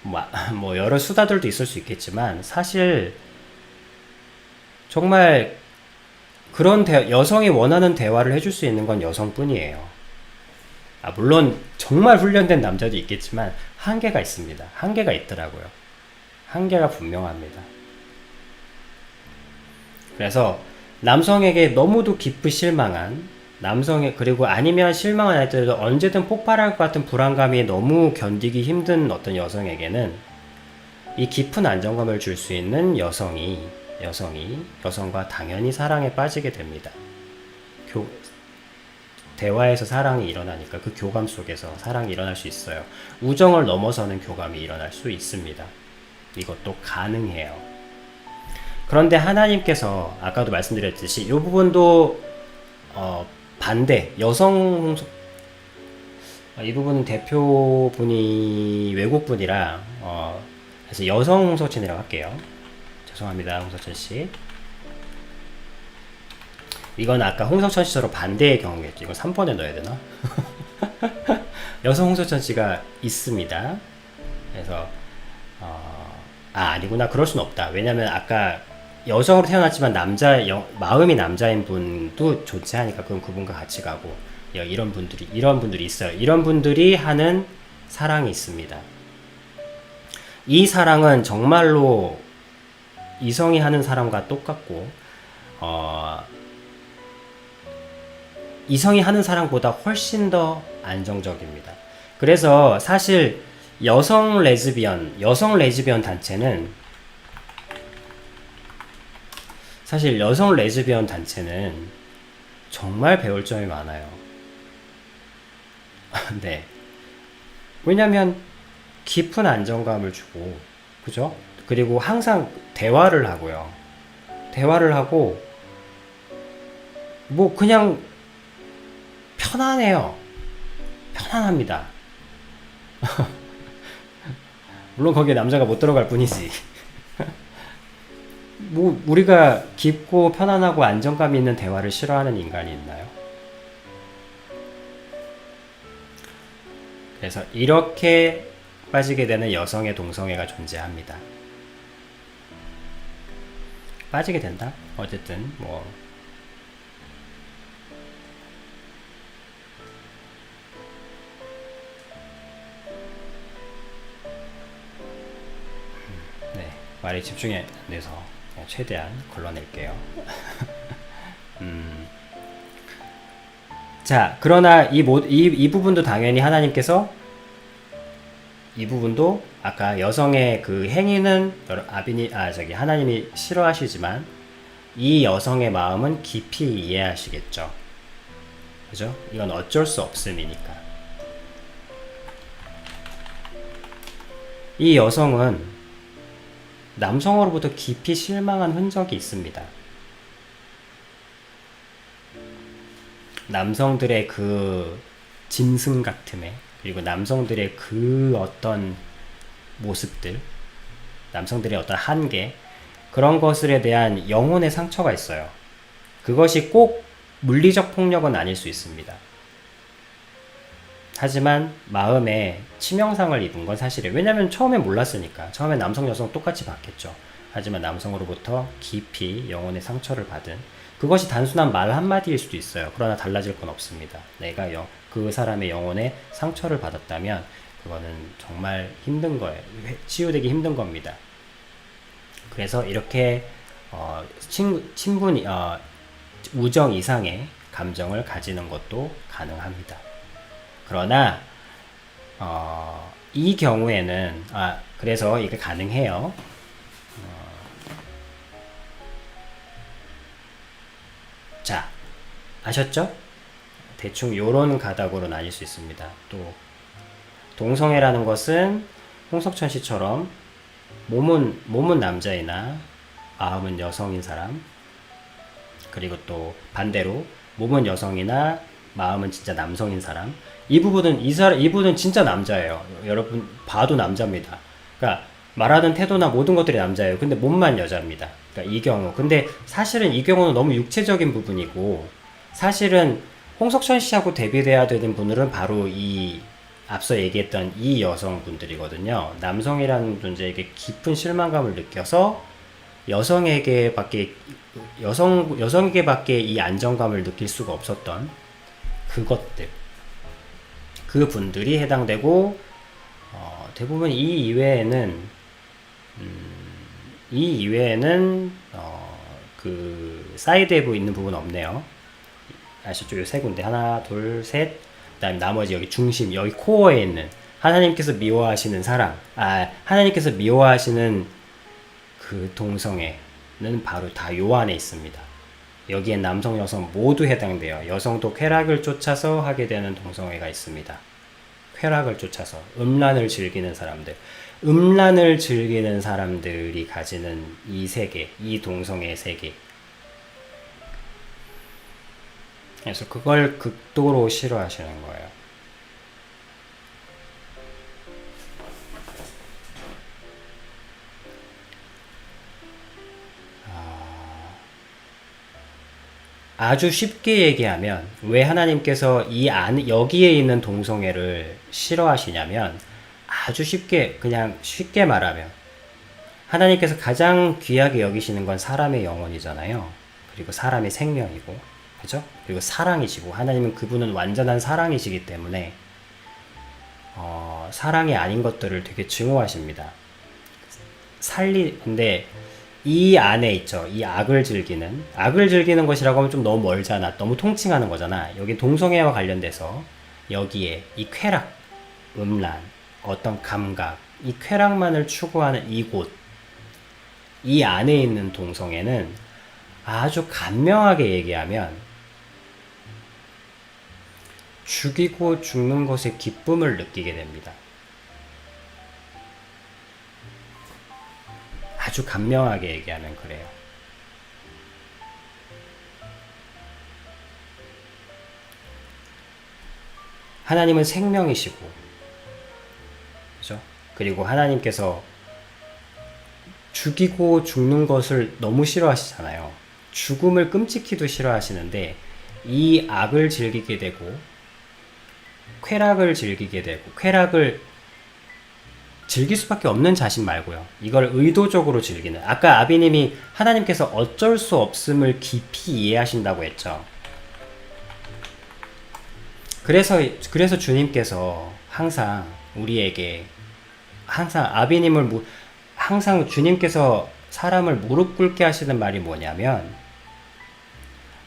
뭐 여러 수다들도 있을 수 있겠지만, 사실 정말 그런 여성이 원하는 대화를 해줄 수 있는 건 여성뿐이에요. 물론 정말 훈련된 남자도 있겠지만 한계가 있습니다. 한계가 있더라고요. 한계가 분명합니다. 그래서 남성에게 너무도 깊이 실망한 그리고 아니면 실망은 아니더라도 언제든 폭발할 것 같은 불안감이 너무 견디기 힘든 어떤 여성에게는 이 깊은 안정감을 줄 수 있는 여성과 당연히 사랑에 빠지게 됩니다. 대화에서 사랑이 일어나니까 그 교감 속에서 사랑이 일어날 수 있어요. 우정을 넘어서는 교감이 일어날 수 있습니다. 이것도 가능해요. 그런데 하나님께서 아까도 말씀드렸듯이 이 부분도 반대, 이 부분은 대표분이 외국분이라 그래서 여성 홍석천이라고 할게요. 죄송합니다, 홍석천씨. 이건 아까 홍석천씨처럼 반대의 경우겠죠. 이거 3번에 넣어야 되나? 여성 홍석천씨가 있습니다. 그래서 아니구나, 그럴 순 없다. 왜냐면 아까 여성으로 태어났지만 마음이 남자인 분도 존재하니까 그건 그분과 같이 가고 이런 분들이 있어요. 이런 분들이 하는 사랑이 있습니다. 이 사랑은 정말로 이성이 하는 사랑과 똑같고 이성이 하는 사랑보다 훨씬 더 안정적입니다. 그래서 사실 여성 레즈비언 단체는 정말 배울 점이 많아요. 네. 왜냐면 깊은 안정감을 주고, 그죠? 그리고 항상 대화를 하고요. 대화를 하고, 뭐 그냥 편안해요. 편안합니다. 물론 거기에 남자가 못 들어갈 뿐이지. 뭐 우리가 깊고 편안하고 안정감 있는 대화를 싫어하는 인간이 있나요? 그래서 이렇게 빠지게 되는 여성의 동성애가 존재합니다. 빠지게 된다? 어쨌든 뭐 네, 말에 집중이 안 돼서 최대한 걸러낼게요. 자, 그러나 이 부분도 당연히 하나님께서 이 부분도 아까 여성의 그 행위는 하나님이 싫어하시지만 이 여성의 마음은 깊이 이해하시겠죠. 그죠? 이건 어쩔 수 없음이니까. 이 여성은 남성으로부터 깊이 실망한 흔적이 있습니다. 남성들의 그 짐승 같음에, 그리고 남성들의 그 어떤 모습들, 남성들의 어떤 한계, 그런 것들에 대한 영혼의 상처가 있어요. 그것이 꼭 물리적 폭력은 아닐 수 있습니다. 하지만 마음에 치명상을 입은 건 사실이에요. 왜냐면 처음에 몰랐으니까. 처음에 남성, 여성 똑같이 봤겠죠. 하지만 남성으로부터 깊이 영혼의 상처를 받은, 그것이 단순한 말 한마디일 수도 있어요. 그러나 달라질 건 없습니다. 내가 그 사람의 영혼에 상처를 받았다면 그거는 정말 힘든 거예요. 치유되기 힘든 겁니다. 그래서 이렇게 친분, 우정 이상의 감정을 가지는 것도 가능합니다. 그러나 이 경우에는 그래서 이게 가능해요. 자, 아셨죠? 대충 요런 가닥으로 나뉠 수 있습니다. 또 동성애라는 것은 홍석천 씨처럼 몸은 남자이나 마음은 여성인 사람, 그리고 또 반대로 몸은 여성이나 마음은 진짜 남성인 사람. 이분은 진짜 남자예요. 여러분 봐도 남자입니다. 그러니까 말하는 태도나 모든 것들이 남자예요. 근데 몸만 여자입니다. 그러니까 이 경우. 근데 사실은 이 경우는 너무 육체적인 부분이고, 사실은 홍석천 씨하고 대비돼야 되는 분들은 바로 이 앞서 얘기했던 이 여성분들이거든요. 남성이라는 존재에게 깊은 실망감을 느껴서 여성에게밖에 이 안정감을 느낄 수가 없었던 그것들, 그 분들이 해당되고, 대부분 이 이외에는 그 사이드에 있는 부분 없네요. 아시죠? 요 세 군데, 하나, 둘, 셋. 그다음에 나머지 여기 중심, 여기 코어에 있는 하나님께서 미워하시는 사랑, 하나님께서 미워하시는 그 동성애는 바로 다 요 안에 있습니다. 여기엔 남성, 여성 모두 해당돼요. 여성도 쾌락을 쫓아서 하게 되는 동성애가 있습니다. 쾌락을 쫓아서 음란을 즐기는 사람들이 가지는 이 세계, 이 동성애 세계. 그래서 그걸 극도로 싫어하시는 거예요. 아주 쉽게 얘기하면 왜 하나님께서 여기에 있는 동성애를 싫어하시냐면, 아주 쉽게 말하면 하나님께서 가장 귀하게 여기시는 건 사람의 영혼이잖아요. 그리고 사람의 생명이고, 그죠? 그리고 사랑이시고, 하나님은 그분은 완전한 사랑이시기 때문에 사랑이 아닌 것들을 되게 증오하십니다. 근데 이 안에 있죠. 이 악을 즐기는 것이라고 하면 좀 너무 멀잖아. 너무 통칭하는 거잖아. 여기 동성애와 관련돼서 여기에 이 쾌락, 음란, 어떤 감각, 이 쾌락만을 추구하는 이곳, 이 안에 있는 동성애는 아주 간명하게 얘기하면 죽이고 죽는 것의 기쁨을 느끼게 됩니다. 아주 간명하게 얘기하면 그래요. 하나님은 생명이시고, 그죠? 그리고 하나님께서 죽이고 죽는 것을 너무 싫어하시잖아요. 죽음을 끔찍히도 싫어하시는데 이 악을 즐기게 되고 쾌락을 즐기게 되고, 쾌락을 즐길 수밖에 없는 자신 말고요. 이걸 의도적으로 즐기는. 아까 아비님이 하나님께서 어쩔 수 없음을 깊이 이해하신다고 했죠. 그래서 주님께서 항상 우리에게 항상 주님께서 사람을 무릎 꿇게 하시는 말이 뭐냐면,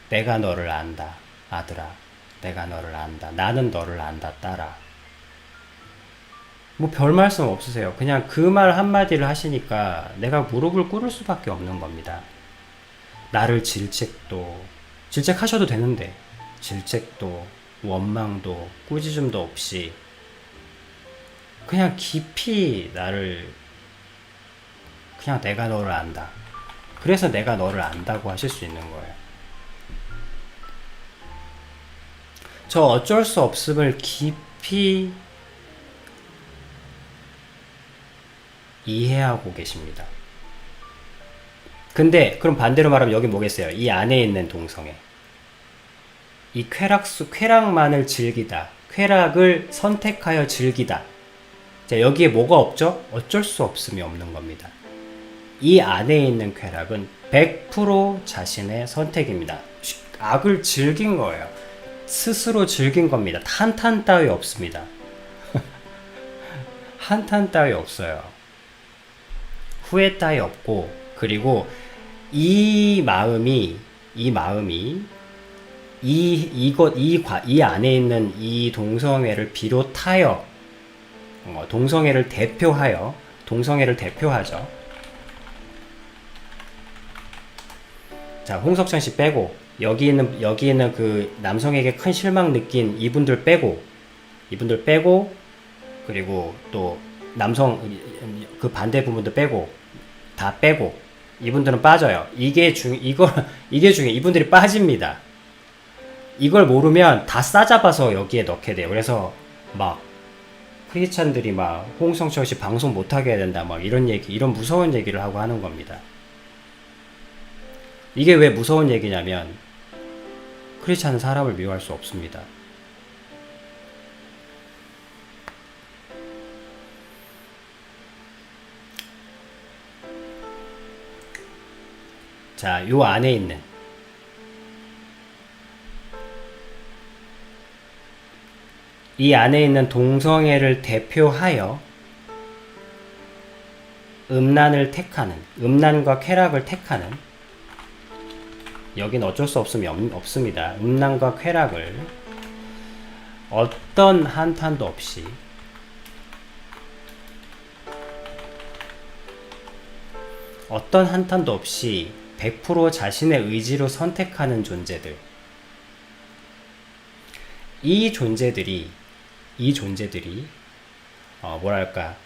내가 너를 안다, 아들아. 내가 너를 안다. 나는 너를 안다, 딸아. 뭐 별 말씀 없으세요. 그냥 그 말 한마디를 하시니까 내가 무릎을 꿇을 수밖에 없는 겁니다. 나를 질책하셔도 되는데, 질책도, 원망도, 꾸짖음도 없이 그냥 깊이 그냥 내가 너를 안다. 그래서 내가 너를 안다고 하실 수 있는 거예요. 저 어쩔 수 없음을 깊이 이해하고 계십니다. 근데 그럼 반대로 말하면 여기 뭐겠어요? 이 안에 있는 동성애. 이 쾌락만을 즐기다. 쾌락을 선택하여 즐기다. 자, 여기에 뭐가 없죠? 어쩔 수 없음이 없는 겁니다. 이 안에 있는 쾌락은 100% 자신의 선택입니다. 악을 즐긴 거예요. 스스로 즐긴 겁니다. 한탄 따위 없습니다. 한탄 따위 없어요. 후회 따위 없고, 그리고 이 마음이 이 안에 있는 이 동성애를 비롯하여 동성애를 대표하죠. 자, 홍석천 씨 빼고, 여기 있는 그 남성에게 큰 실망 느낀 이분들 빼고, 그리고 또 남성 그 반대 부분도 빼고, 다 빼고, 이분들은 빠져요. 이게 중에 이분들이 빠집니다. 이걸 모르면 다 싸잡아서 여기에 넣게 돼요. 그래서 막 크리스찬들이 막 홍성철 씨 방송 못하게 해야 된다, 막 이런 무서운 얘기를 하고 하는 겁니다. 이게 왜 무서운 얘기냐면, 크리스찬은 사람을 미워할 수 없습니다. 자, 요 안에 있는 동성애를 대표하여 음란과 쾌락을 택하는, 여긴 어쩔 수 없음이 없습니다. 음란과 쾌락을 어떤 한탄도 없이 어떤 한탄도 없이 100% 자신의 의지로 선택하는 존재들. 이 존재들이 뭐랄까,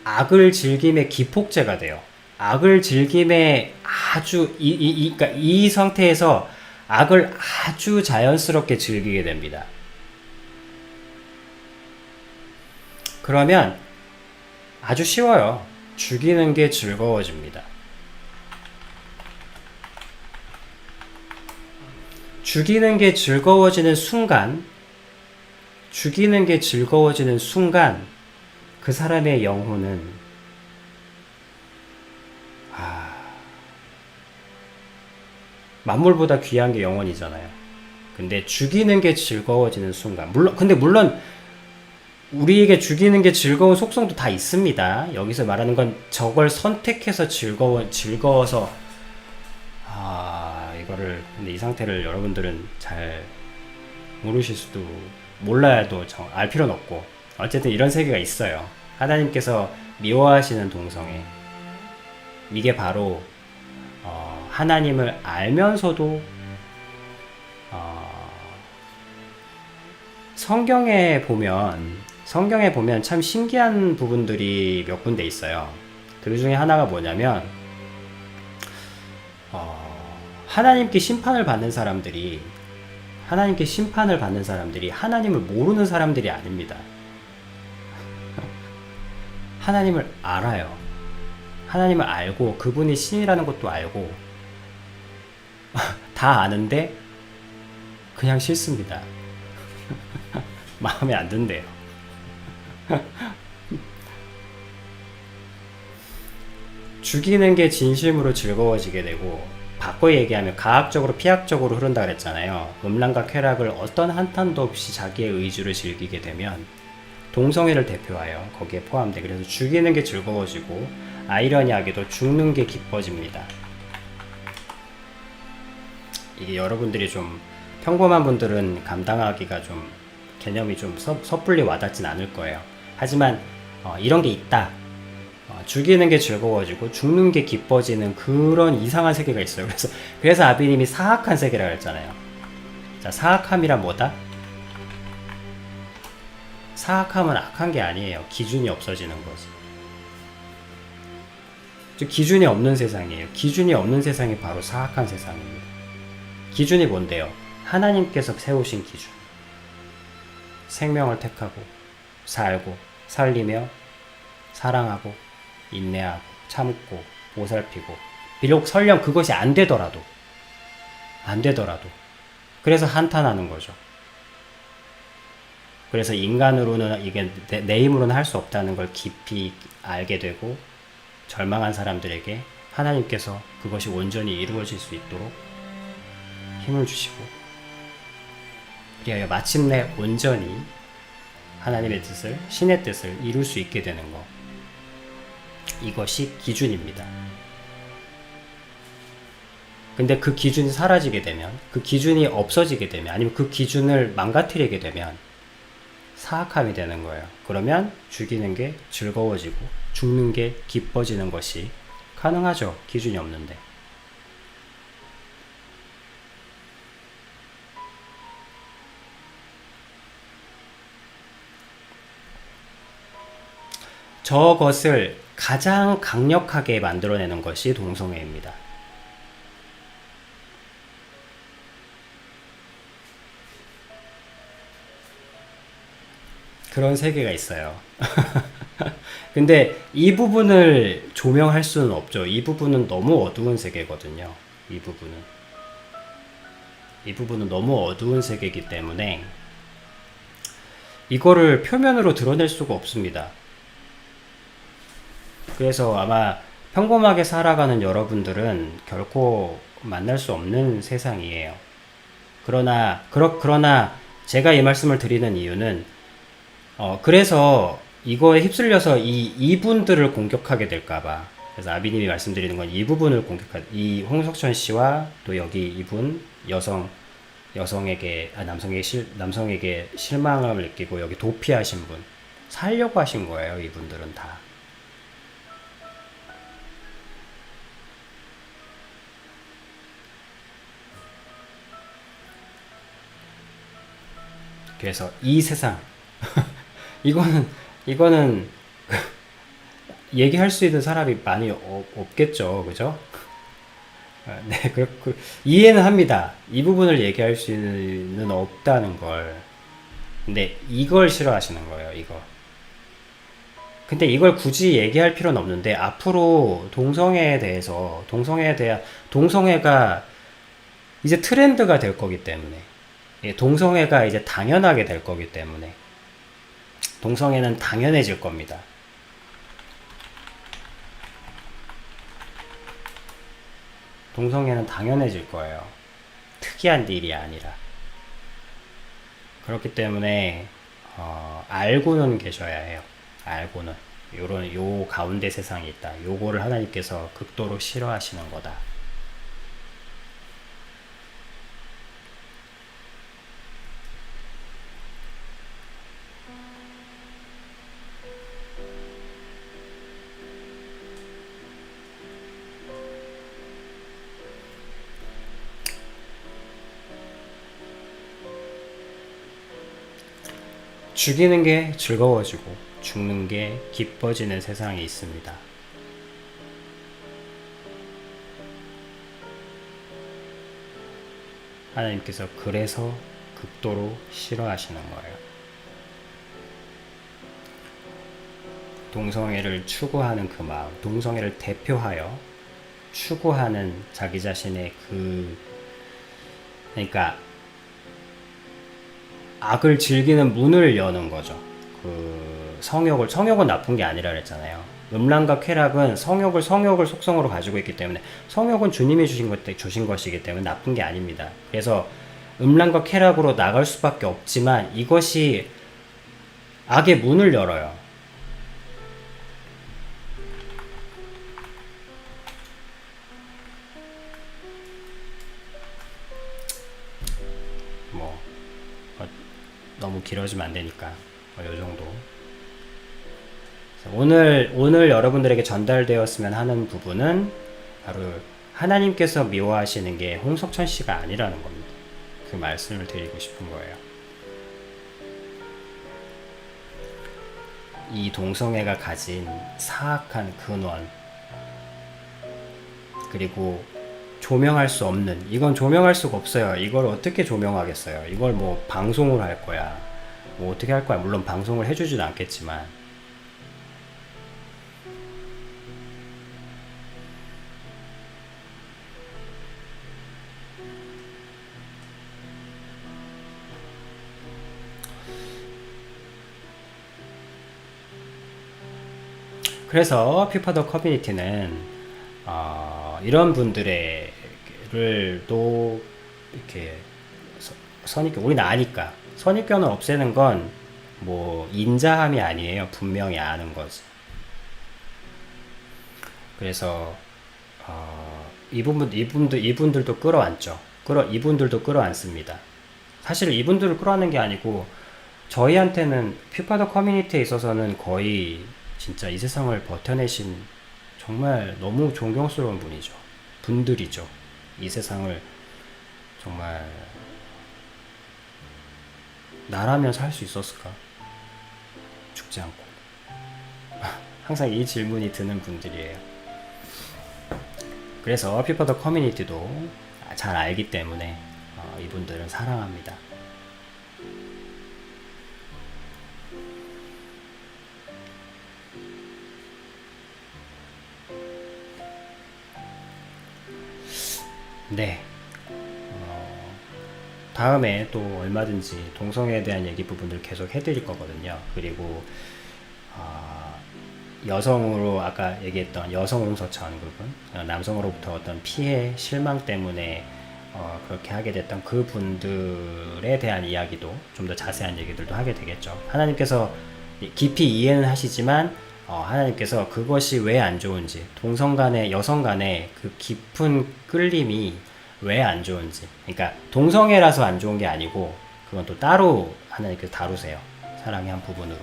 악을 즐김의 기폭제가 돼요. 악을 즐김의 그러니까 이 상태에서 악을 아주 자연스럽게 즐기게 됩니다. 그러면 아주 쉬워요. 죽이는 게 즐거워집니다. 죽이는 게 즐거워지는 순간, 그 사람의 영혼은 만물보다 귀한 게 영혼이잖아요. 근데 죽이는 게 즐거워지는 순간, 물론 우리에게 죽이는 게 즐거운 속성도 다 있습니다. 여기서 말하는 건 저걸 선택해서 즐거워서 이거를 근데 이 상태를 여러분들은 잘 모르실 수도 몰라도 알 필요는 없고 어쨌든 이런 세계가 있어요. 하나님께서 미워하시는 동성애, 이게 바로 하나님을 알면서도 성경에 보면 참 신기한 부분들이 몇 군데 있어요. 그 중에 하나가 뭐냐면 하나님께 심판을 받는 사람들이 하나님을 모르는 사람들이 아닙니다. 하나님을 알아요. 하나님을 알고 그분이 신이라는 것도 알고 다 아는데 그냥 싫습니다. 마음에 안 든대요. 죽이는 게 진심으로 즐거워지게 되고, 바꿔 얘기하면 가학적으로 피학적으로 흐른다 그랬잖아요. 음란과 쾌락을 어떤 한탄도 없이 자기의 의지로 즐기게 되면 동성애를 대표하여 거기에 포함돼. 그래서 죽이는 게 즐거워지고 아이러니하게도 죽는 게 기뻐집니다. 이게 여러분들이 좀 평범한 분들은 감당하기가 좀 개념이 좀 섣불리 와닿진 않을 거예요. 하지만 이런 게 있다. 죽이는 게 즐거워지고 죽는 게 기뻐지는 그런 이상한 세계가 있어요. 그래서 아비님이 사악한 세계라고 했잖아요. 자, 사악함이란 뭐다? 사악함은 악한 게 아니에요. 기준이 없어지는 거지. 즉 기준이 없는 세상이에요. 기준이 없는 세상이 바로 사악한 세상입니다. 기준이 뭔데요? 하나님께서 세우신 기준. 생명을 택하고 살고 살리며 사랑하고 인내하고 참고 보살피고, 비록 설령 그것이 안 되더라도 그래서 한탄하는 거죠. 그래서 인간으로는 이게 내 힘으로는 할 수 없다는 걸 깊이 알게 되고, 절망한 사람들에게 하나님께서 그것이 온전히 이루어질 수 있도록 힘을 주시고, 그리하여 마침내 온전히 하나님의 뜻을, 신의 뜻을 이룰 수 있게 되는 것, 이것이 기준입니다. 근데 그 기준이 사라지게 되면, 그 기준이 없어지게 되면, 아니면 그 기준을 망가뜨리게 되면 사악함이 되는 거예요. 그러면 죽이는 게 즐거워지고 죽는 게 기뻐지는 것이 가능하죠. 기준이 없는데. 저것을 가장 강력하게 만들어내는 것이 동성애입니다. 그런 세계가 있어요. 근데 이 부분을 조명할 수는 없죠. 이 부분은 너무 어두운 세계거든요. 이 부분은 너무 어두운 세계이기 때문에 이거를 표면으로 드러낼 수가 없습니다. 그래서 아마 평범하게 살아가는 여러분들은 결코 만날 수 없는 세상이에요. 그러나 제가 이 말씀을 드리는 이유는 그래서 이거에 휩쓸려서 이분들을 공격하게 될까봐. 그래서 아비님이 말씀드리는 건 이 부분을 이 홍석천 씨와 또 여기 이분 남성에게 실망을 느끼고 여기 도피하신 분, 살려고 하신 거예요. 이분들은 다. 그래서 이 세상 이거는 얘기할 수 있는 사람이 많이 없겠죠, 그죠? 네, 이해는 합니다. 이 부분을 얘기할 수는 없다는 걸. 근데 이걸 싫어하시는 거예요, 이거. 근데 이걸 굳이 얘기할 필요는 없는데, 앞으로 동성애가 이제 트렌드가 될 거기 때문에, 동성애가 이제 당연하게 될 거기 때문에, 동성애는 당연해질 겁니다. 동성애는 당연해질 거예요. 특이한 일이 아니라. 그렇기 때문에 알고는 계셔야 해요. 알고는 요 가운데 세상이 있다. 요거를 하나님께서 극도로 싫어하시는 거다. 죽이는 게 즐거워지고 죽는 게 기뻐지는 세상이 있습니다. 하나님께서 그래서 극도로 싫어하시는 거예요. 동성애를 추구하는 그 마음, 동성애를 대표하여 추구하는 자기 자신의 그러니까 악을 즐기는 문을 여는 거죠. 성욕은 나쁜 게 아니라 그랬잖아요. 음란과 쾌락은 성욕을 속성으로 가지고 있기 때문에, 성욕은 주님이 주신 것이기 때문에 나쁜 게 아닙니다. 그래서 음란과 쾌락으로 나갈 수밖에 없지만 이것이 악의 문을 열어요. 너무 길어지면 안 되니까 요 정도. 오늘 여러분들에게 전달되었으면 하는 부분은 바로 하나님께서 미워하시는 게 홍석천 씨가 아니라는 겁니다. 그 말씀을 드리고 싶은 거예요. 이 동성애가 가진 사악한 근원, 그리고 조명할 수 없는, 이건 조명할 수가 없어요. 이걸 어떻게 조명하겠어요? 이걸 뭐 방송을 할 거야, 뭐 어떻게 할 거야. 물론 방송을 해주지도 않겠지만, 그래서 피파더 커뮤니티는 이런 분들을 또 이렇게 선입견, 우리는 아니까 선입견을 없애는 건 뭐 인자함이 아니에요. 분명히 아는 거지. 그래서 이분들도 끌어안죠. 이분들도 끌어안습니다. 사실 이분들을 끌어안는 게 아니고 저희한테는 피파더 커뮤니티에 있어서는 거의 진짜 이 세상을 버텨내신 정말 너무 존경스러운 분들이죠. 이 세상을 정말 나라면 살 수 있었을까? 죽지 않고. 항상 이 질문이 드는 분들이에요. 그래서 피파더 커뮤니티도 잘 알기 때문에 이분들은 사랑합니다. 네. 다음에 또 얼마든지 동성애에 대한 얘기 부분들 계속 해드릴 거거든요. 그리고 여성으로 아까 얘기했던 여성 홍서천 부분, 남성으로부터 어떤 피해, 실망 때문에 그렇게 하게 됐던 그 분들에 대한 이야기도 좀 더 자세한 얘기들도 하게 되겠죠. 하나님께서 깊이 이해는 하시지만 하나님께서 그것이 왜 안 좋은지, 동성 간의, 여성 간의 그 깊은 끌림이 왜 안 좋은지, 그러니까 동성애라서 안 좋은 게 아니고 그건 또 따로 하나님께서 다루세요. 사랑의 한 부분으로.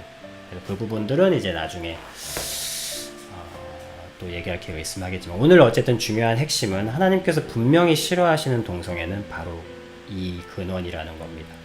그래서 그 부분들은 이제 나중에 또 얘기할 기회가 있으면 하겠지만, 오늘 어쨌든 중요한 핵심은 하나님께서 분명히 싫어하시는 동성애는 바로 이 근원이라는 겁니다.